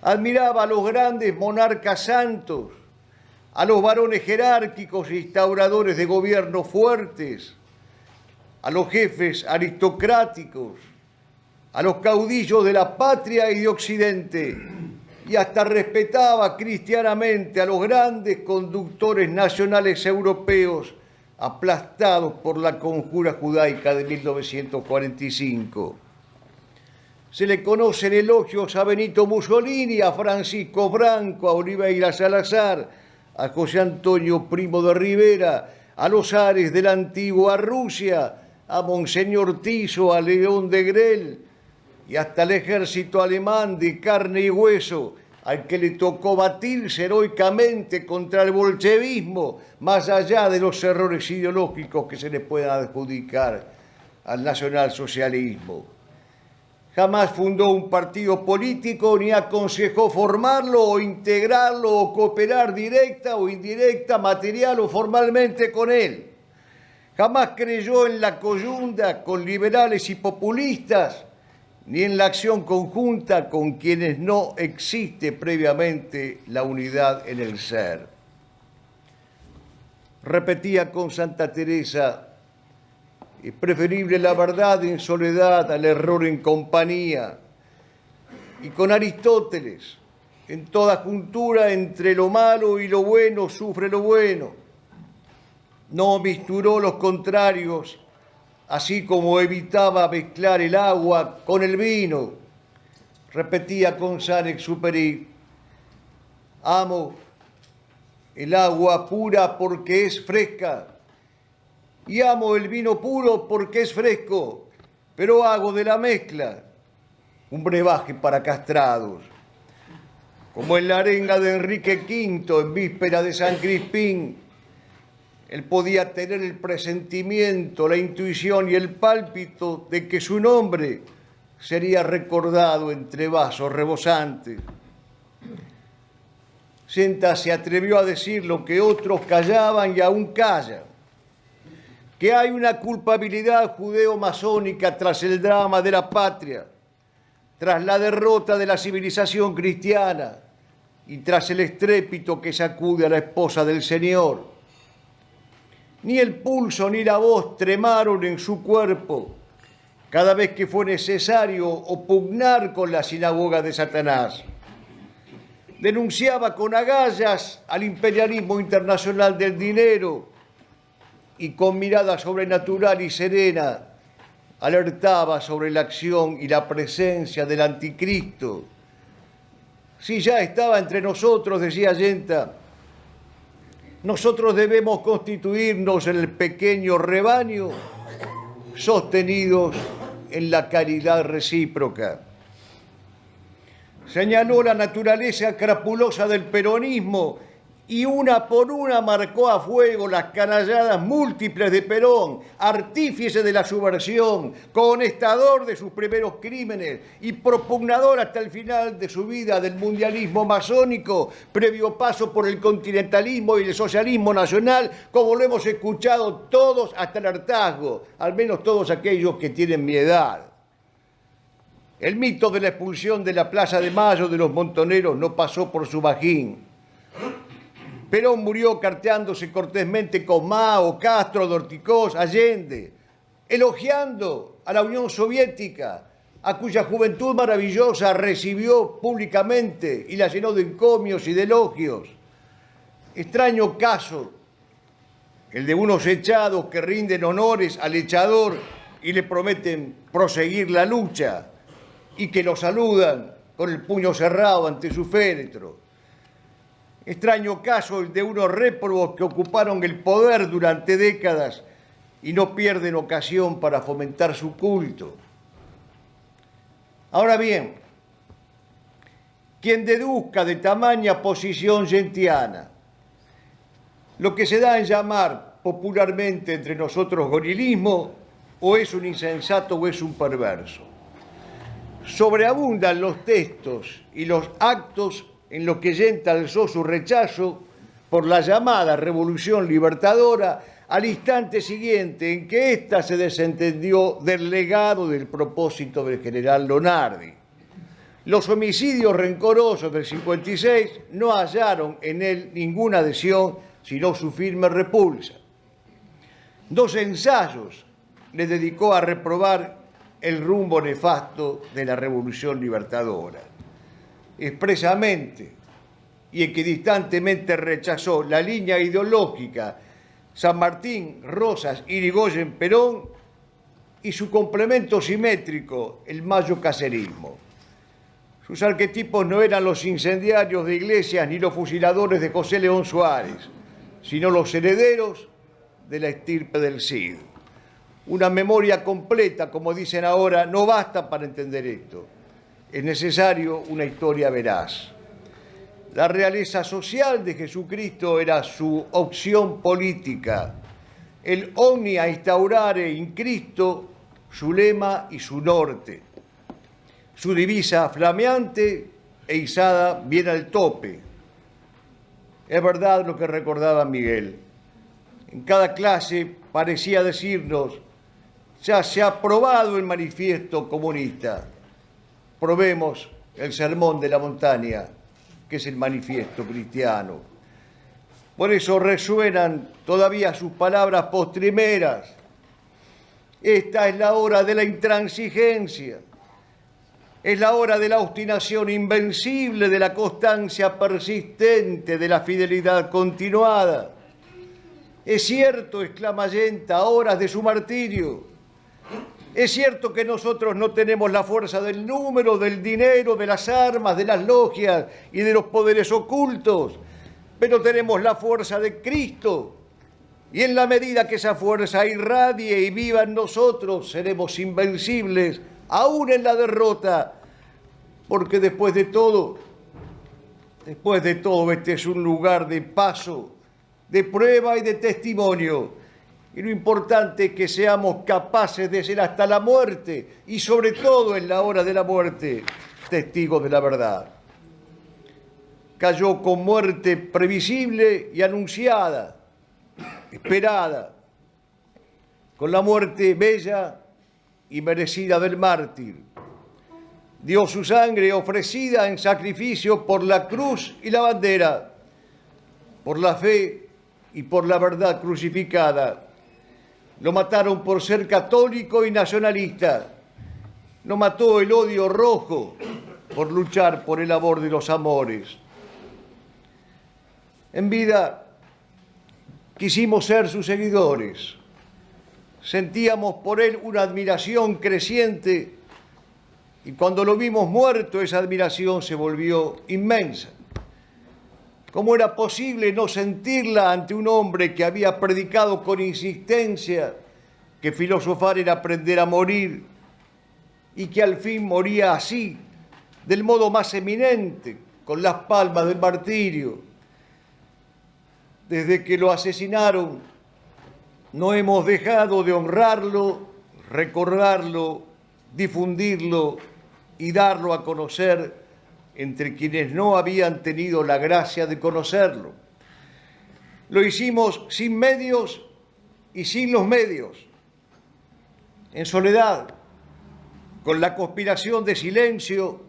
Speaker 7: Admiraba a los grandes monarcas santos, a los varones jerárquicos e instauradores de gobiernos fuertes, a los jefes aristocráticos, a los caudillos de la patria y de Occidente, y hasta respetaba cristianamente a los grandes conductores nacionales europeos aplastados por la conjura judaica de 1945. Se le conocen elogios a Benito Mussolini, a Francisco Franco, a Oliveira Salazar, a José Antonio Primo de Rivera, a los zares de la antigua Rusia, a Monseñor Tiso, a León de Grel y hasta el ejército alemán de carne y hueso, al que le tocó batirse heroicamente contra el bolchevismo, más allá de los errores ideológicos que se le puedan adjudicar al nacionalsocialismo. Jamás fundó un partido político ni aconsejó formarlo o integrarlo o cooperar directa o indirecta, material o formalmente con él. Jamás creyó en la coyunda con liberales y populistas, ni en la acción conjunta con quienes no existe previamente la unidad en el ser. Repetía con Santa Teresa: es preferible la verdad en soledad al error en compañía. Y con Aristóteles: en toda juntura entre lo malo y lo bueno sufre lo bueno. No misturó los contrarios, así como evitaba mezclar el agua con el vino. Repetía con Saint-Exupéry: amo el agua pura porque es fresca, y amo el vino puro porque es fresco, pero hago de la mezcla un brebaje para castrados. Como en la arenga de Enrique V en víspera de San Crispín, él podía tener el presentimiento, la intuición y el pálpito de que su nombre sería recordado entre vasos rebosantes. Senta se atrevió a decir lo que otros callaban y aún callan: que hay una culpabilidad judeo-masónica tras el drama de la patria, tras la derrota de la civilización cristiana y tras el estrépito que sacude a la esposa del Señor. Ni el pulso ni la voz tremaron en su cuerpo cada vez que fue necesario opugnar con la sinagoga de Satanás. Denunciaba con agallas al imperialismo internacional del dinero y con mirada sobrenatural y serena alertaba sobre la acción y la presencia del anticristo. Si ya estaba entre nosotros, decía Allenta, nosotros debemos constituirnos en el pequeño rebaño sostenidos en la caridad recíproca. Señaló la naturaleza crapulosa del peronismo y una por una marcó a fuego las canalladas múltiples de Perón, artífice de la subversión, conestador de sus primeros crímenes y propugnador hasta el final de su vida del mundialismo masónico, previo paso por el continentalismo y el socialismo nacional, como lo hemos escuchado todos hasta el hartazgo, al menos todos aquellos que tienen mi edad. El mito de la expulsión de la Plaza de Mayo de los montoneros no pasó por su bajín. Perón murió carteándose cortésmente con Mao, Castro, Dorticós, Allende, elogiando a la Unión Soviética, a cuya juventud maravillosa recibió públicamente y la llenó de encomios y de elogios. Extraño caso, el de unos echados que rinden honores al echador y le prometen proseguir la lucha y que lo saludan con el puño cerrado ante su féretro. Extraño caso el de unos réprobos que ocuparon el poder durante décadas y no pierden ocasión para fomentar su culto. Ahora bien, quien deduzca de tamaña posición gentiana lo que se da en llamar popularmente entre nosotros gorilismo, o es un insensato o es un perverso. Sobreabundan los textos y los actos en los que Allende alzó su rechazo por la llamada Revolución Libertadora al instante siguiente en que ésta se desentendió del legado del propósito del general Lonardi. Los homicidios rencorosos del 56 no hallaron en él ninguna adhesión, sino su firme repulsa. 2 ensayos le dedicó a reprobar el rumbo nefasto de la Revolución Libertadora. Expresamente y equidistantemente rechazó la línea ideológica San Martín, Rosas, Irigoyen, Perón, y su complemento simétrico, el mayo-cacerismo. Sus arquetipos no eran los incendiarios de iglesias ni los fusiladores de José León Suárez, sino los herederos de la estirpe del Cid. Una memoria completa, como dicen ahora, no basta para entender esto. Es necesario una historia veraz. La realeza social de Jesucristo era su opción política. El omnia instaurare in Cristo, su lema y su norte. Su divisa flameante e izada bien al tope. Es verdad lo que recordaba Miguel. En cada clase parecía decirnos: ya se ha aprobado el manifiesto comunista. Probemos el sermón de la montaña, que es el manifiesto cristiano. Por eso resuenan todavía sus palabras postrimeras. Esta es la hora de la intransigencia. Es la hora de la obstinación invencible, de la constancia persistente, de la fidelidad continuada. Es cierto, exclama Allende, a horas de su martirio. Es cierto que nosotros no tenemos la fuerza del número, del dinero, de las armas, de las logias y de los poderes ocultos, pero tenemos la fuerza de Cristo. Y en la medida que esa fuerza irradie y viva en nosotros, seremos invencibles, aún en la derrota, porque después de todo, este es un lugar de paso, de prueba y de testimonio. Y lo importante es que seamos capaces de ser hasta la muerte, y sobre todo en la hora de la muerte, testigos de la verdad. Cayó con muerte previsible y anunciada, esperada, con la muerte bella y merecida del mártir. Dio su sangre ofrecida en sacrificio por la cruz y la bandera, por la fe y por la verdad crucificada. Lo mataron por ser católico y nacionalista. Lo mató el odio rojo por luchar por el amor de los amores. En vida quisimos ser sus seguidores. Sentíamos por él una admiración creciente y cuando lo vimos muerto esa admiración se volvió inmensa. ¿Cómo era posible no sentirla ante un hombre que había predicado con insistencia que filosofar era aprender a morir y que al fin moría así, del modo más eminente, con las palmas del martirio? Desde que lo asesinaron, no hemos dejado de honrarlo, recordarlo, difundirlo y darlo a conocer entre quienes no habían tenido la gracia de conocerlo. Lo hicimos sin medios y sin los medios, en soledad, con la conspiración de silencio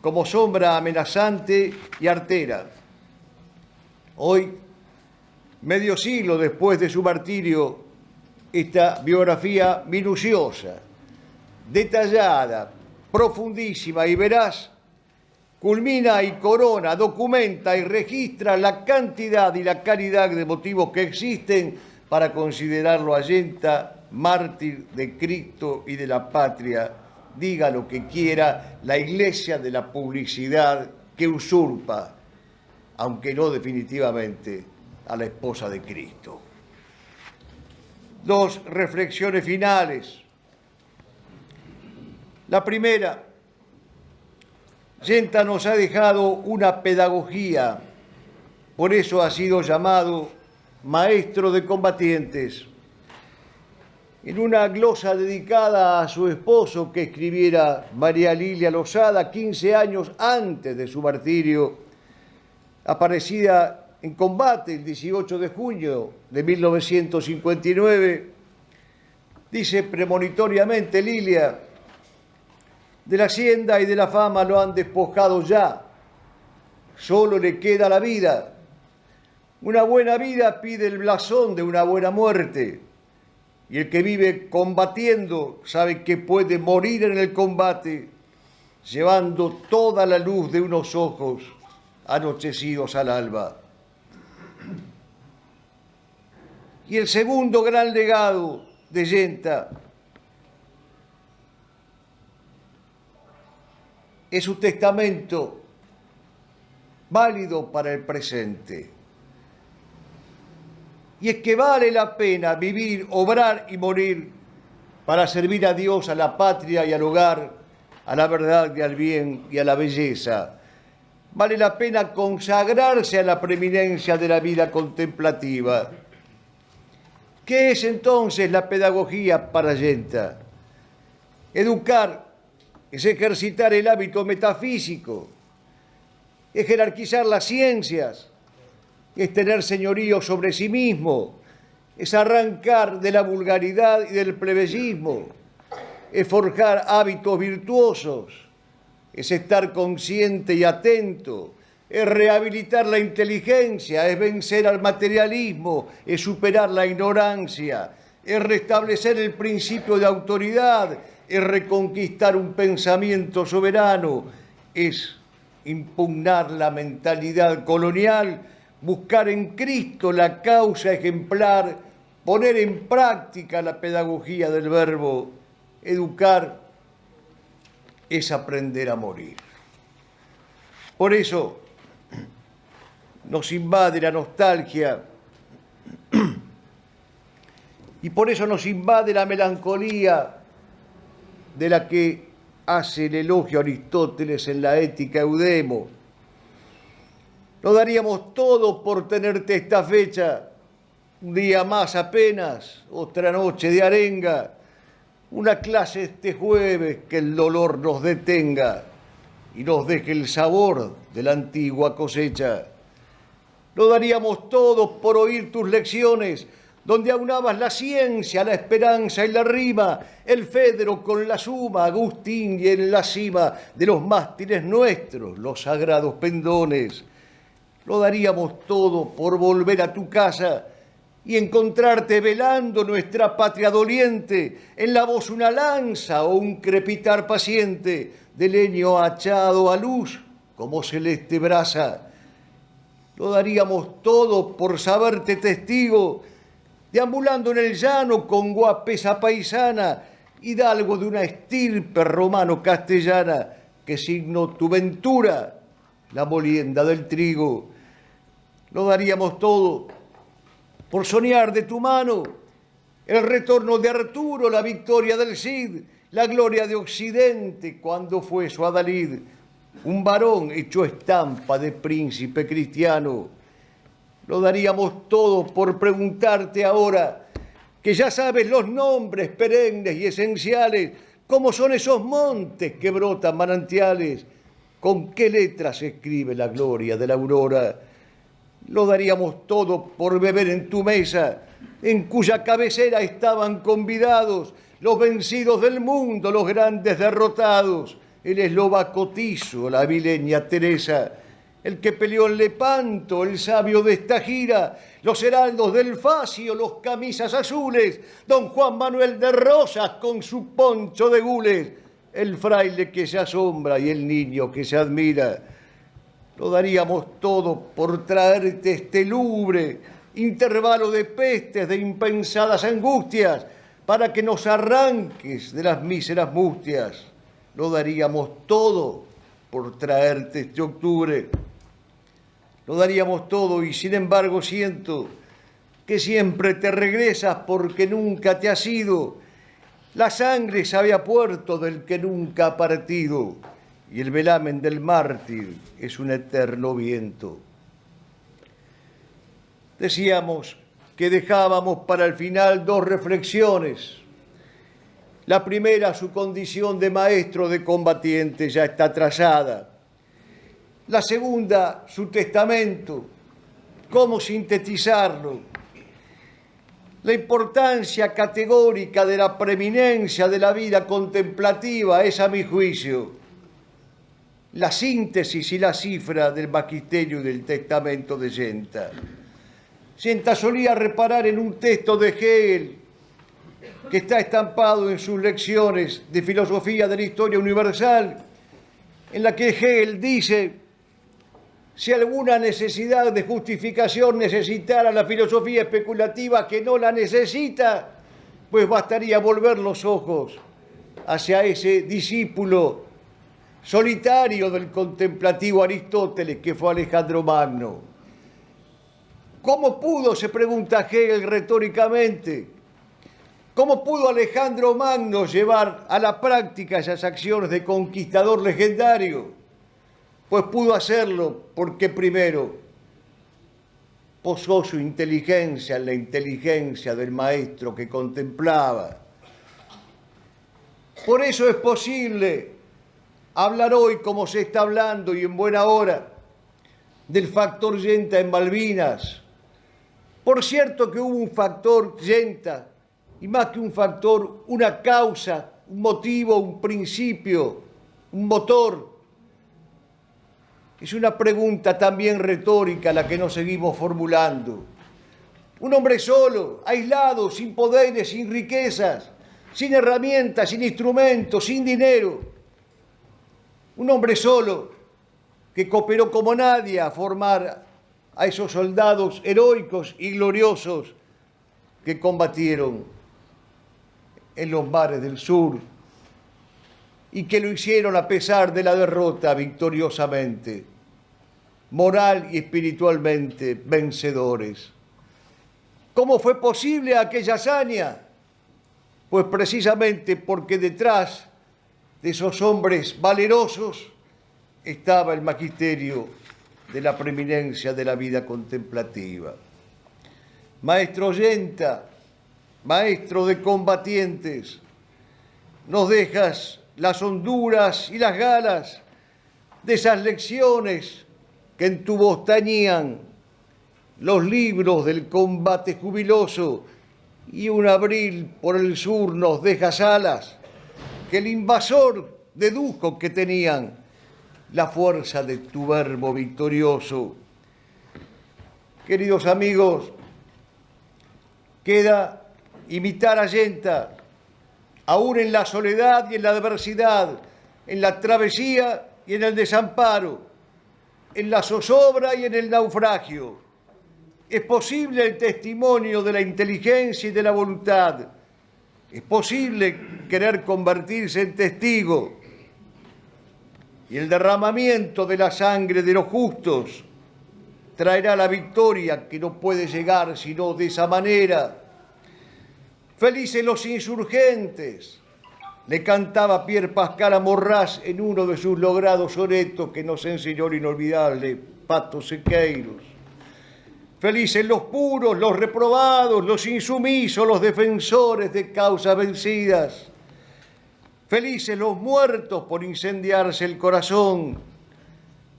Speaker 7: como sombra amenazante y artera. Hoy, medio siglo después de su martirio, esta biografía minuciosa, detallada, profundísima y veraz, culmina y corona, documenta y registra la cantidad y la calidad de motivos que existen para considerarlo a Allende mártir de Cristo y de la patria. Diga lo que quiera la iglesia de la publicidad que usurpa, aunque no definitivamente, a la esposa de Cristo. Dos reflexiones finales. La primera, Allende nos ha dejado una pedagogía, por eso ha sido llamado maestro de combatientes. En una glosa dedicada a su esposo que escribiera María Lilia Lozada 15 años antes de su martirio, aparecida en combate el 18 de junio de 1959, dice premonitoriamente Lilia: de la hacienda y de la fama lo han despojado ya, solo le queda la vida. Una buena vida pide el blasón de una buena muerte, y el que vive combatiendo sabe que puede morir en el combate, llevando toda la luz de unos ojos anochecidos al alba. Y el segundo gran legado de Yenta es su testamento válido para el presente. Y es que vale la pena vivir, obrar y morir para servir a Dios, a la patria y al hogar, a la verdad y al bien y a la belleza. Vale la pena consagrarse a la preeminencia de la vida contemplativa. ¿Qué es entonces la pedagogía para Yenta? Educar es ejercitar el hábito metafísico, es jerarquizar las ciencias, es tener señorío sobre sí mismo, es arrancar de la vulgaridad y del plebeyismo, es forjar hábitos virtuosos, es estar consciente y atento, es rehabilitar la inteligencia, es vencer al materialismo, es superar la ignorancia, es restablecer el principio de autoridad, es reconquistar un pensamiento soberano, es impugnar la mentalidad colonial, buscar en Cristo la causa ejemplar, poner en práctica la pedagogía del verbo. Educar es aprender a morir. Por eso nos invade la nostalgia y por eso nos invade la melancolía de la que hace el elogio a Aristóteles en la Ética Eudemo. No daríamos todo por tenerte esta fecha, un día más apenas, otra noche de arenga, una clase este jueves que el dolor nos detenga y nos deje el sabor de la antigua cosecha. No daríamos todo por oír tus lecciones, donde aunabas la ciencia, la esperanza y la rima, el Fedro con la suma, Agustín y en la cima de los mástiles nuestros, los sagrados pendones. Lo daríamos todo por volver a tu casa y encontrarte velando nuestra patria doliente, en la voz una lanza o un crepitar paciente, de leño achado a luz como celeste brasa. Lo daríamos todo por saberte testigo, deambulando en el llano con guapesa paisana, hidalgo de una estirpe romano-castellana, que signó tu ventura, la molienda del trigo. Lo daríamos todo por soñar de tu mano el retorno de Arturo, la victoria del Cid, la gloria de Occidente cuando fue su adalid, un varón hecho estampa de príncipe cristiano. Lo daríamos todo por preguntarte ahora, que ya sabes los nombres perennes y esenciales, cómo son esos montes que brotan manantiales, con qué letras se escribe la gloria de la aurora. Lo daríamos todo por beber en tu mesa, en cuya cabecera estaban convidados los vencidos del mundo, los grandes derrotados, el eslovaco Tiso, la avileña Teresa, el que peleó en Lepanto, el sabio de esta gira, los heraldos del Facio, los camisas azules, don Juan Manuel de Rosas con su poncho de gules, el fraile que se asombra y el niño que se admira. Lo daríamos todo por traerte este lúgubre intervalo de pestes, de impensadas angustias, para que nos arranques de las míseras mustias. Lo daríamos todo por traerte este octubre. Lo daríamos todo y sin embargo siento que siempre te regresas porque nunca te has ido. La sangre sabe a puerto del que nunca ha partido y el velamen del mártir es un eterno viento. Decíamos que dejábamos para el final dos reflexiones. La primera, su condición de maestro de combatiente ya está trazada. La segunda, su testamento, cómo sintetizarlo. La importancia categórica de la preeminencia de la vida contemplativa es, a mi juicio, la síntesis y la cifra del magisterio y del testamento de Yenta. Yenta solía reparar en un texto de Hegel que está estampado en sus lecciones de filosofía de la historia universal, en la que Hegel dice: Si alguna necesidad de justificación necesitara la filosofía especulativa que no la necesita, pues bastaría volver los ojos hacia ese discípulo solitario del contemplativo Aristóteles, que fue Alejandro Magno. ¿Cómo pudo, se pregunta Hegel retóricamente, cómo pudo Alejandro Magno llevar a la práctica esas acciones de conquistador legendario? Pues pudo hacerlo porque primero posó su inteligencia en la inteligencia del maestro que contemplaba. Por eso es posible hablar hoy, como se está hablando y en buena hora, del factor Yenta en Malvinas. Por cierto que hubo un factor Yenta, y más que un factor, una causa, un motivo, un principio, un motor. Es una pregunta también retórica la que nos seguimos formulando. Un hombre solo, aislado, sin poderes, sin riquezas, sin herramientas, sin instrumentos, sin dinero. Un hombre solo que cooperó como nadie a formar a esos soldados heroicos y gloriosos que combatieron en los mares del sur y que lo hicieron a pesar de la derrota victoriosamente, moral y espiritualmente vencedores. ¿Cómo fue posible aquella hazaña? Pues precisamente porque detrás de esos hombres valerosos estaba el magisterio de la preeminencia de la vida contemplativa. Maestro Yenta, maestro de combatientes, nos dejas las honduras y las galas de esas lecciones que en tu voz tañían los libros del combate jubiloso, y un abril por el sur nos dejas alas que el invasor dedujo que tenían la fuerza de tu verbo victorioso. Queridos amigos, queda imitar a Yenta, aún en la soledad y en la adversidad, en la travesía y en el desamparo, en la zozobra y en el naufragio. Es posible el testimonio de la inteligencia y de la voluntad. Es posible querer convertirse en testigo. Y el derramamiento de la sangre de los justos traerá la victoria que no puede llegar sino de esa manera. Felices los insurgentes, le cantaba Pierre Pascal a Morras en uno de sus logrados sonetos que nos enseñó el inolvidable Pato Sequeiros. Felices los puros, los reprobados, los insumisos, los defensores de causas vencidas. Felices los muertos por incendiarse el corazón.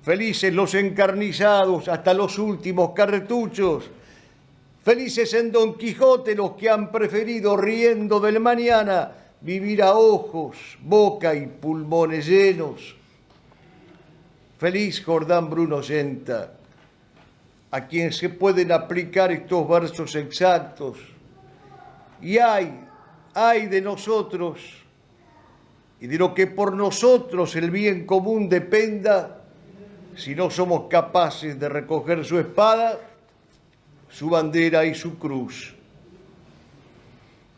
Speaker 7: Felices los encarnizados hasta los últimos carretuchos. Felices en Don Quijote los que han preferido, riendo del mañana, vivir a ojos, boca y pulmones llenos. Feliz Jordán Bruno Yenta, a quien se pueden aplicar estos versos exactos. Y ay de nosotros y de lo que por nosotros el bien común dependa, si no somos capaces de recoger su espada, su bandera y su cruz.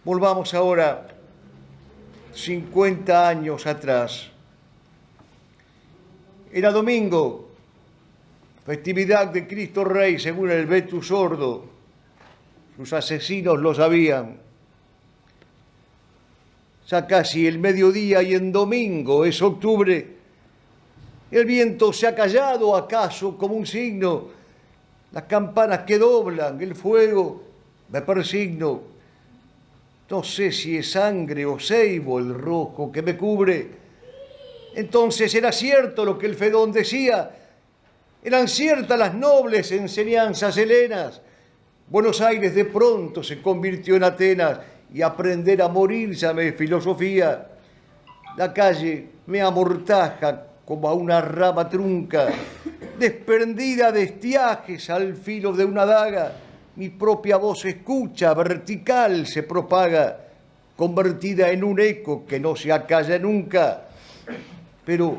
Speaker 7: Volvamos ahora 50 años atrás. Era domingo, festividad de Cristo Rey, según el Vetus Ordo. Sus asesinos lo sabían. Ya casi el mediodía y en domingo, es octubre. El viento se ha callado, acaso, como un signo. Las campanas que doblan, el fuego, me persigno. No sé si es sangre o ceibo el rojo que me cubre. Entonces era cierto lo que el Fedón decía. Eran ciertas las nobles enseñanzas helenas. Buenos Aires de pronto se convirtió en Atenas y aprender a morir llamé filosofía. La calle me amortaja como a una rama trunca, desprendida de estiajes al filo de una daga. Mi propia voz escucha, vertical se propaga, convertida en un eco que no se acalla nunca. Pero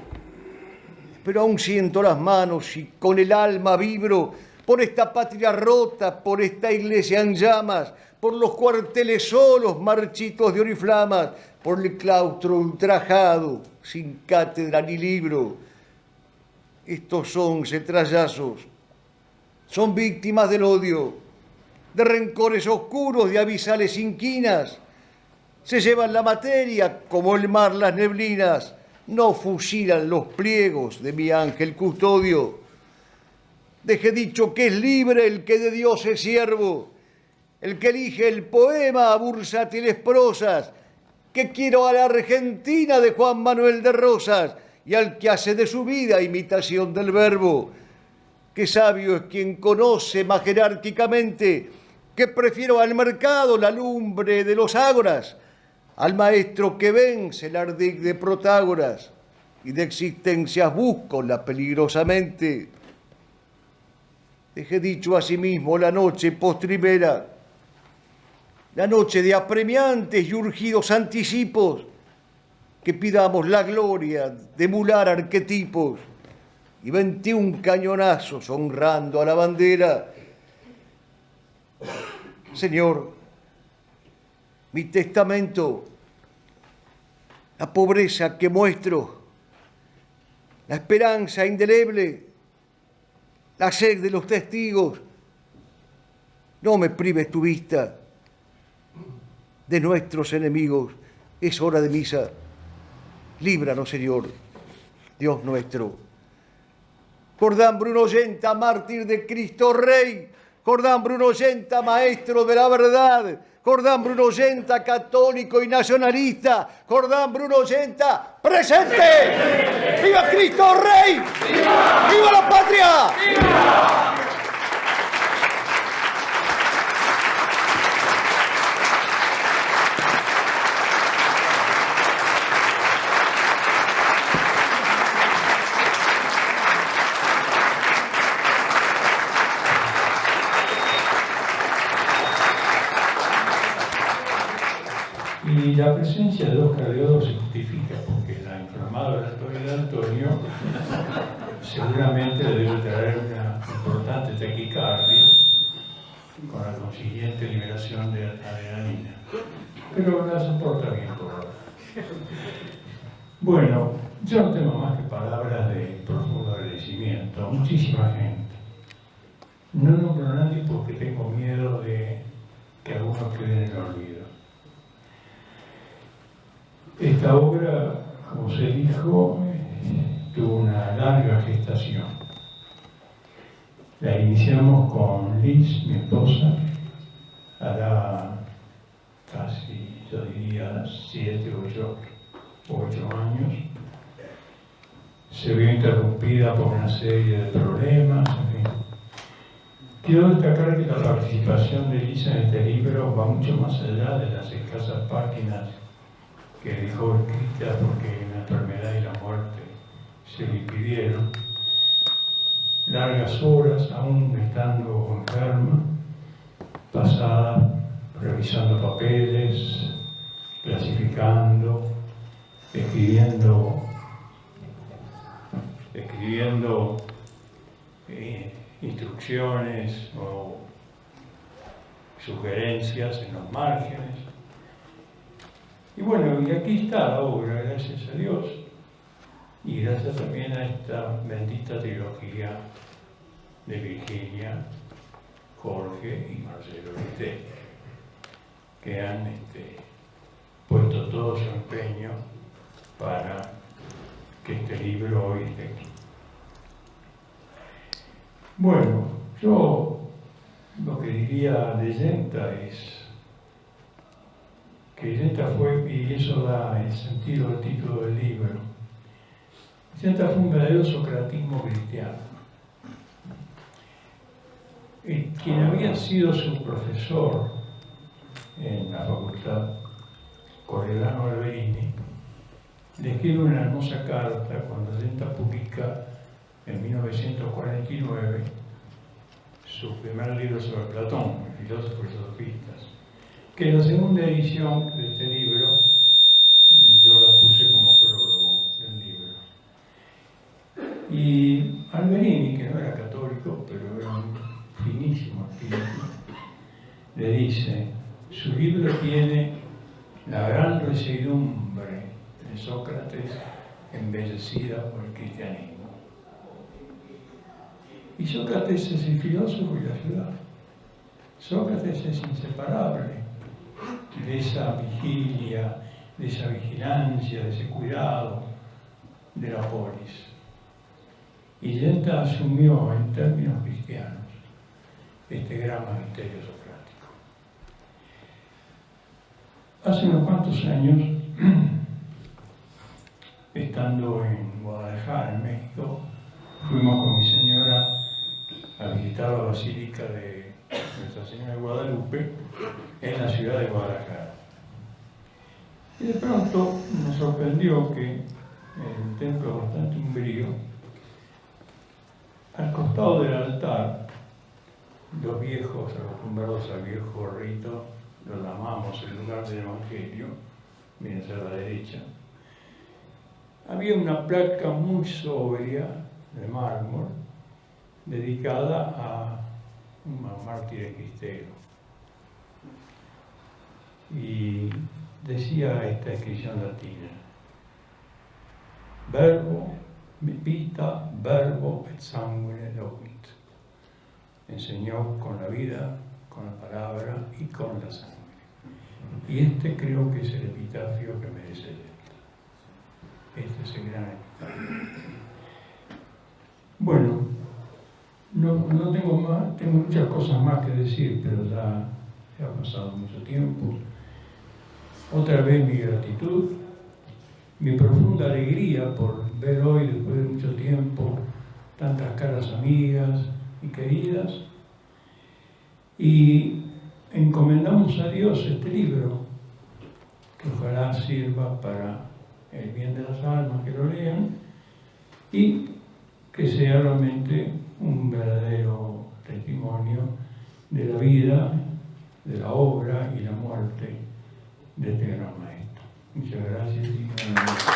Speaker 7: pero aún siento las manos y con el alma vibro por esta patria rota, por esta iglesia en llamas, por los cuarteles solos, marchitos de oriflamas, por el claustro ultrajado, sin cátedra ni libro. Estos 11 trayazos son víctimas del odio, de rencores oscuros, de abisales inquinas. Se llevan la materia como el mar las neblinas, no fusilan los pliegos de mi ángel custodio. Deje dicho que es libre el que de Dios es siervo, el que elige el poema a bursátiles prosas, que quiero a la Argentina de Juan Manuel de Rosas y al que hace de su vida imitación del verbo. Que sabio es quien conoce más jerárquicamente que prefiero al mercado la lumbre de los ágoras, al maestro que vence el ardid de Protágoras y de existencias busco la peligrosamente. Dejé dicho asimismo la noche postrimera, la noche de apremiantes y urgidos anticipos, que pidamos la gloria de emular arquetipos y 21 cañonazos honrando a la bandera. Señor, mi testamento, la pobreza que muestro, la esperanza indeleble, la sed de los testigos, no me prives tu vista de nuestros enemigos. Es hora de misa. Líbranos, Señor, Dios nuestro. Jordán Bruno Yenta, mártir de Cristo Rey. Jordán Bruno Yenta, maestro de la verdad. Jordán Bruno Yenta, católico y nacionalista. Jordán Bruno Yenta, presente. ¡Viva Cristo Rey! ¡Viva! ¡Viva la patria! ¡Viva!
Speaker 8: Y la presencia de Óscar Leodo se justifica porque la inflamada oratoria de Antonio seguramente le debe traer una importante taquicardia con la consiguiente liberación de adrenalina. Pero la soporta bien por ahora. Bueno, yo no tengo más que palabras de profundo agradecimiento a muchísima gente. No nombro a nadie porque tengo miedo de que algunos queden en el olvido. Esta obra, como se dijo, tuvo una larga gestación. La iniciamos con Liz, mi esposa, hará casi, yo diría, 7 o 8 años. Se vio interrumpida por una serie de problemas, en fin. Quiero destacar que la participación de Liz en este libro va mucho más allá de las escasas páginas que dejó escrita porque la enfermedad y la muerte se le impidieron. Largas horas, aún estando enferma, pasadas revisando papeles, clasificando, escribiendo instrucciones o sugerencias en los márgenes. Y bueno, y aquí está la obra, gracias a Dios, y gracias también a esta bendita trilogía de Virginia, Jorge y Marcelo Vittel, que han puesto todo su empeño para que este libro hoy esté aquí. Bueno, yo lo que diría de Yenta es que Yenta fue, y eso da el sentido al título del libro, Yenta fue un verdadero socratismo cristiano. Quien había sido su profesor en la facultad, Correlano Alberini, le escribe una hermosa carta cuando Yenta publica en 1949 su primer libro sobre Platón, el filósofo y sofistas, que en la segunda edición de este libro yo la puse como prólogo del libro. Y Alberini, que no era católico, pero era un finísimo espíritu, le dice, su libro tiene la gran resiedumbre de Sócrates embellecida por el cristianismo. Y Sócrates es el filósofo y la ciudad. Sócrates es inseparable de esa vigilia, de esa vigilancia, de ese cuidado de la polis. Y Yenta asumió en términos cristianos este gran magisterio socrático. Hace unos cuantos años, estando en Guadalajara, en México, fuimos con mi señora a visitar la Basílica de Nuestra Señora de Guadalupe en la ciudad de Guadalajara. Y de pronto nos sorprendió que en un templo bastante umbrío, al costado del altar, los viejos acostumbrados al viejo rito, lo llamamos el lugar del Evangelio, viene a ser la derecha, había una placa muy sobria de mármol dedicada a un mártir equistero. Y decía esta inscripción latina: Verbo, vita, verbo et sanguine lovit. Enseñó con la vida, con la palabra y con la sangre. Y este creo que es el epitafio que merece Yenta. Este es el gran epitafio. Bueno, no tengo más, tengo muchas cosas más que decir, pero ya ha pasado mucho tiempo. Otra vez mi gratitud, mi profunda alegría por ver hoy, después de mucho tiempo, tantas caras amigas y queridas. Y encomendamos a Dios este libro, que ojalá sirva para el bien de las almas que lo lean y que sea realmente un verdadero testimonio de la vida, de la obra y la muerte de este gran maestro. Muchas gracias y buenas noches.